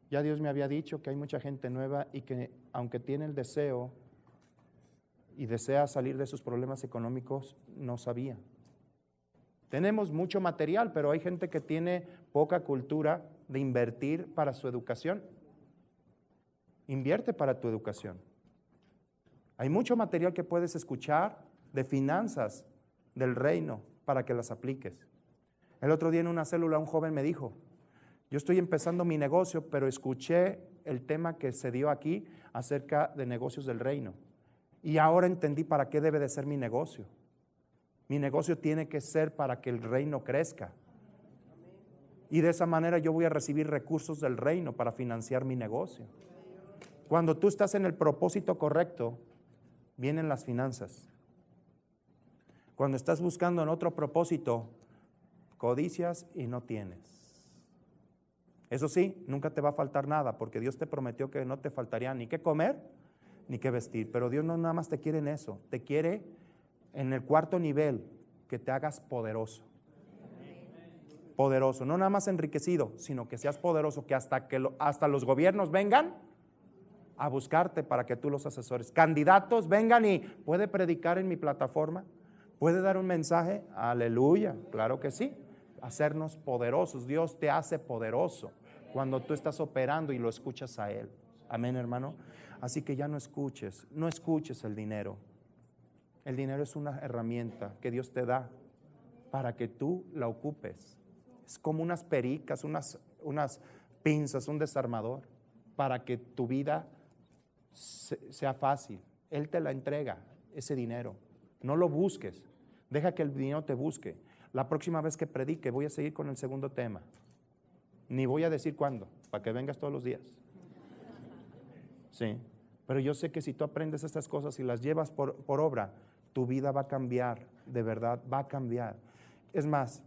[SPEAKER 2] Ya Dios me había dicho que hay mucha gente nueva y que aunque tiene el deseo y desea salir de sus problemas económicos, no sabía. Tenemos mucho material, pero hay gente que tiene poca cultura de invertir para su educación. Invierte para tu educación. Hay mucho material que puedes escuchar de finanzas del reino para que las apliques. El otro día en una célula un joven me dijo, yo estoy empezando mi negocio, pero escuché el tema que se dio aquí acerca de negocios del reino. Y ahora entendí para qué debe de ser mi negocio. Mi negocio tiene que ser para que el reino crezca. Y de esa manera yo voy a recibir recursos del reino para financiar mi negocio. Cuando tú estás en el propósito correcto, vienen las finanzas. Cuando estás buscando en otro propósito, codicias y no tienes. Eso sí, nunca te va a faltar nada, porque Dios te prometió que no te faltaría ni qué comer, ni qué vestir. Pero Dios no nada más te quiere en eso, te quiere en el cuarto nivel, que te hagas poderoso. Poderoso, no nada más enriquecido, sino que seas poderoso, que hasta los gobiernos vengan a buscarte para que tú los asesores. Candidatos vengan y ¿puede predicar en mi plataforma? ¿Puede dar un mensaje? Aleluya, claro que sí. Hacernos poderosos. Dios te hace poderoso cuando tú estás operando y lo escuchas a Él. Amén, hermano. Así que ya no escuches el dinero. El dinero es una herramienta que Dios te da para que tú la ocupes. Es como unas pericas, unas pinzas, un desarmador, para que tu vida sea fácil. Él te la entrega, ese dinero. No lo busques, deja que el dinero te busque. La próxima vez que predique voy a seguir con el segundo tema. Ni voy a decir cuándo, para que vengas todos los días. Sí, pero yo sé que si tú aprendes estas cosas y las llevas por obra, tu vida va a cambiar, de verdad, va a cambiar. Es más,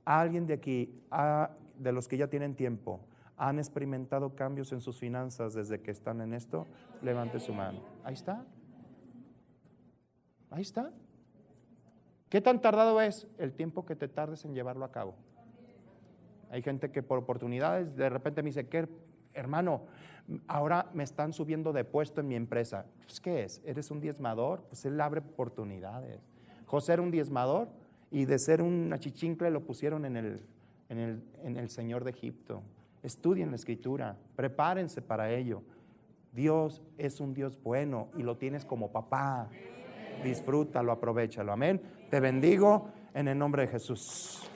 [SPEAKER 2] alguien de aquí, de los que ya tienen tiempo, ¿han experimentado cambios en sus finanzas desde que están en esto? Levante su mano. Ahí está. Ahí está. ¿Qué tan tardado es? El tiempo que te tardes en llevarlo a cabo. Hay gente que por oportunidades de repente me dice, ¿qué, hermano? Ahora me están subiendo de puesto en mi empresa. Pues, ¿qué es? ¿Eres un diezmador? Pues Él abre oportunidades. José era un diezmador y de ser un achichincle lo pusieron en el Señor de Egipto. Estudien la Escritura, prepárense para ello. Dios es un Dios bueno y lo tienes como papá. Disfrútalo, aprovechalo. Amén. Te bendigo en el nombre de Jesús.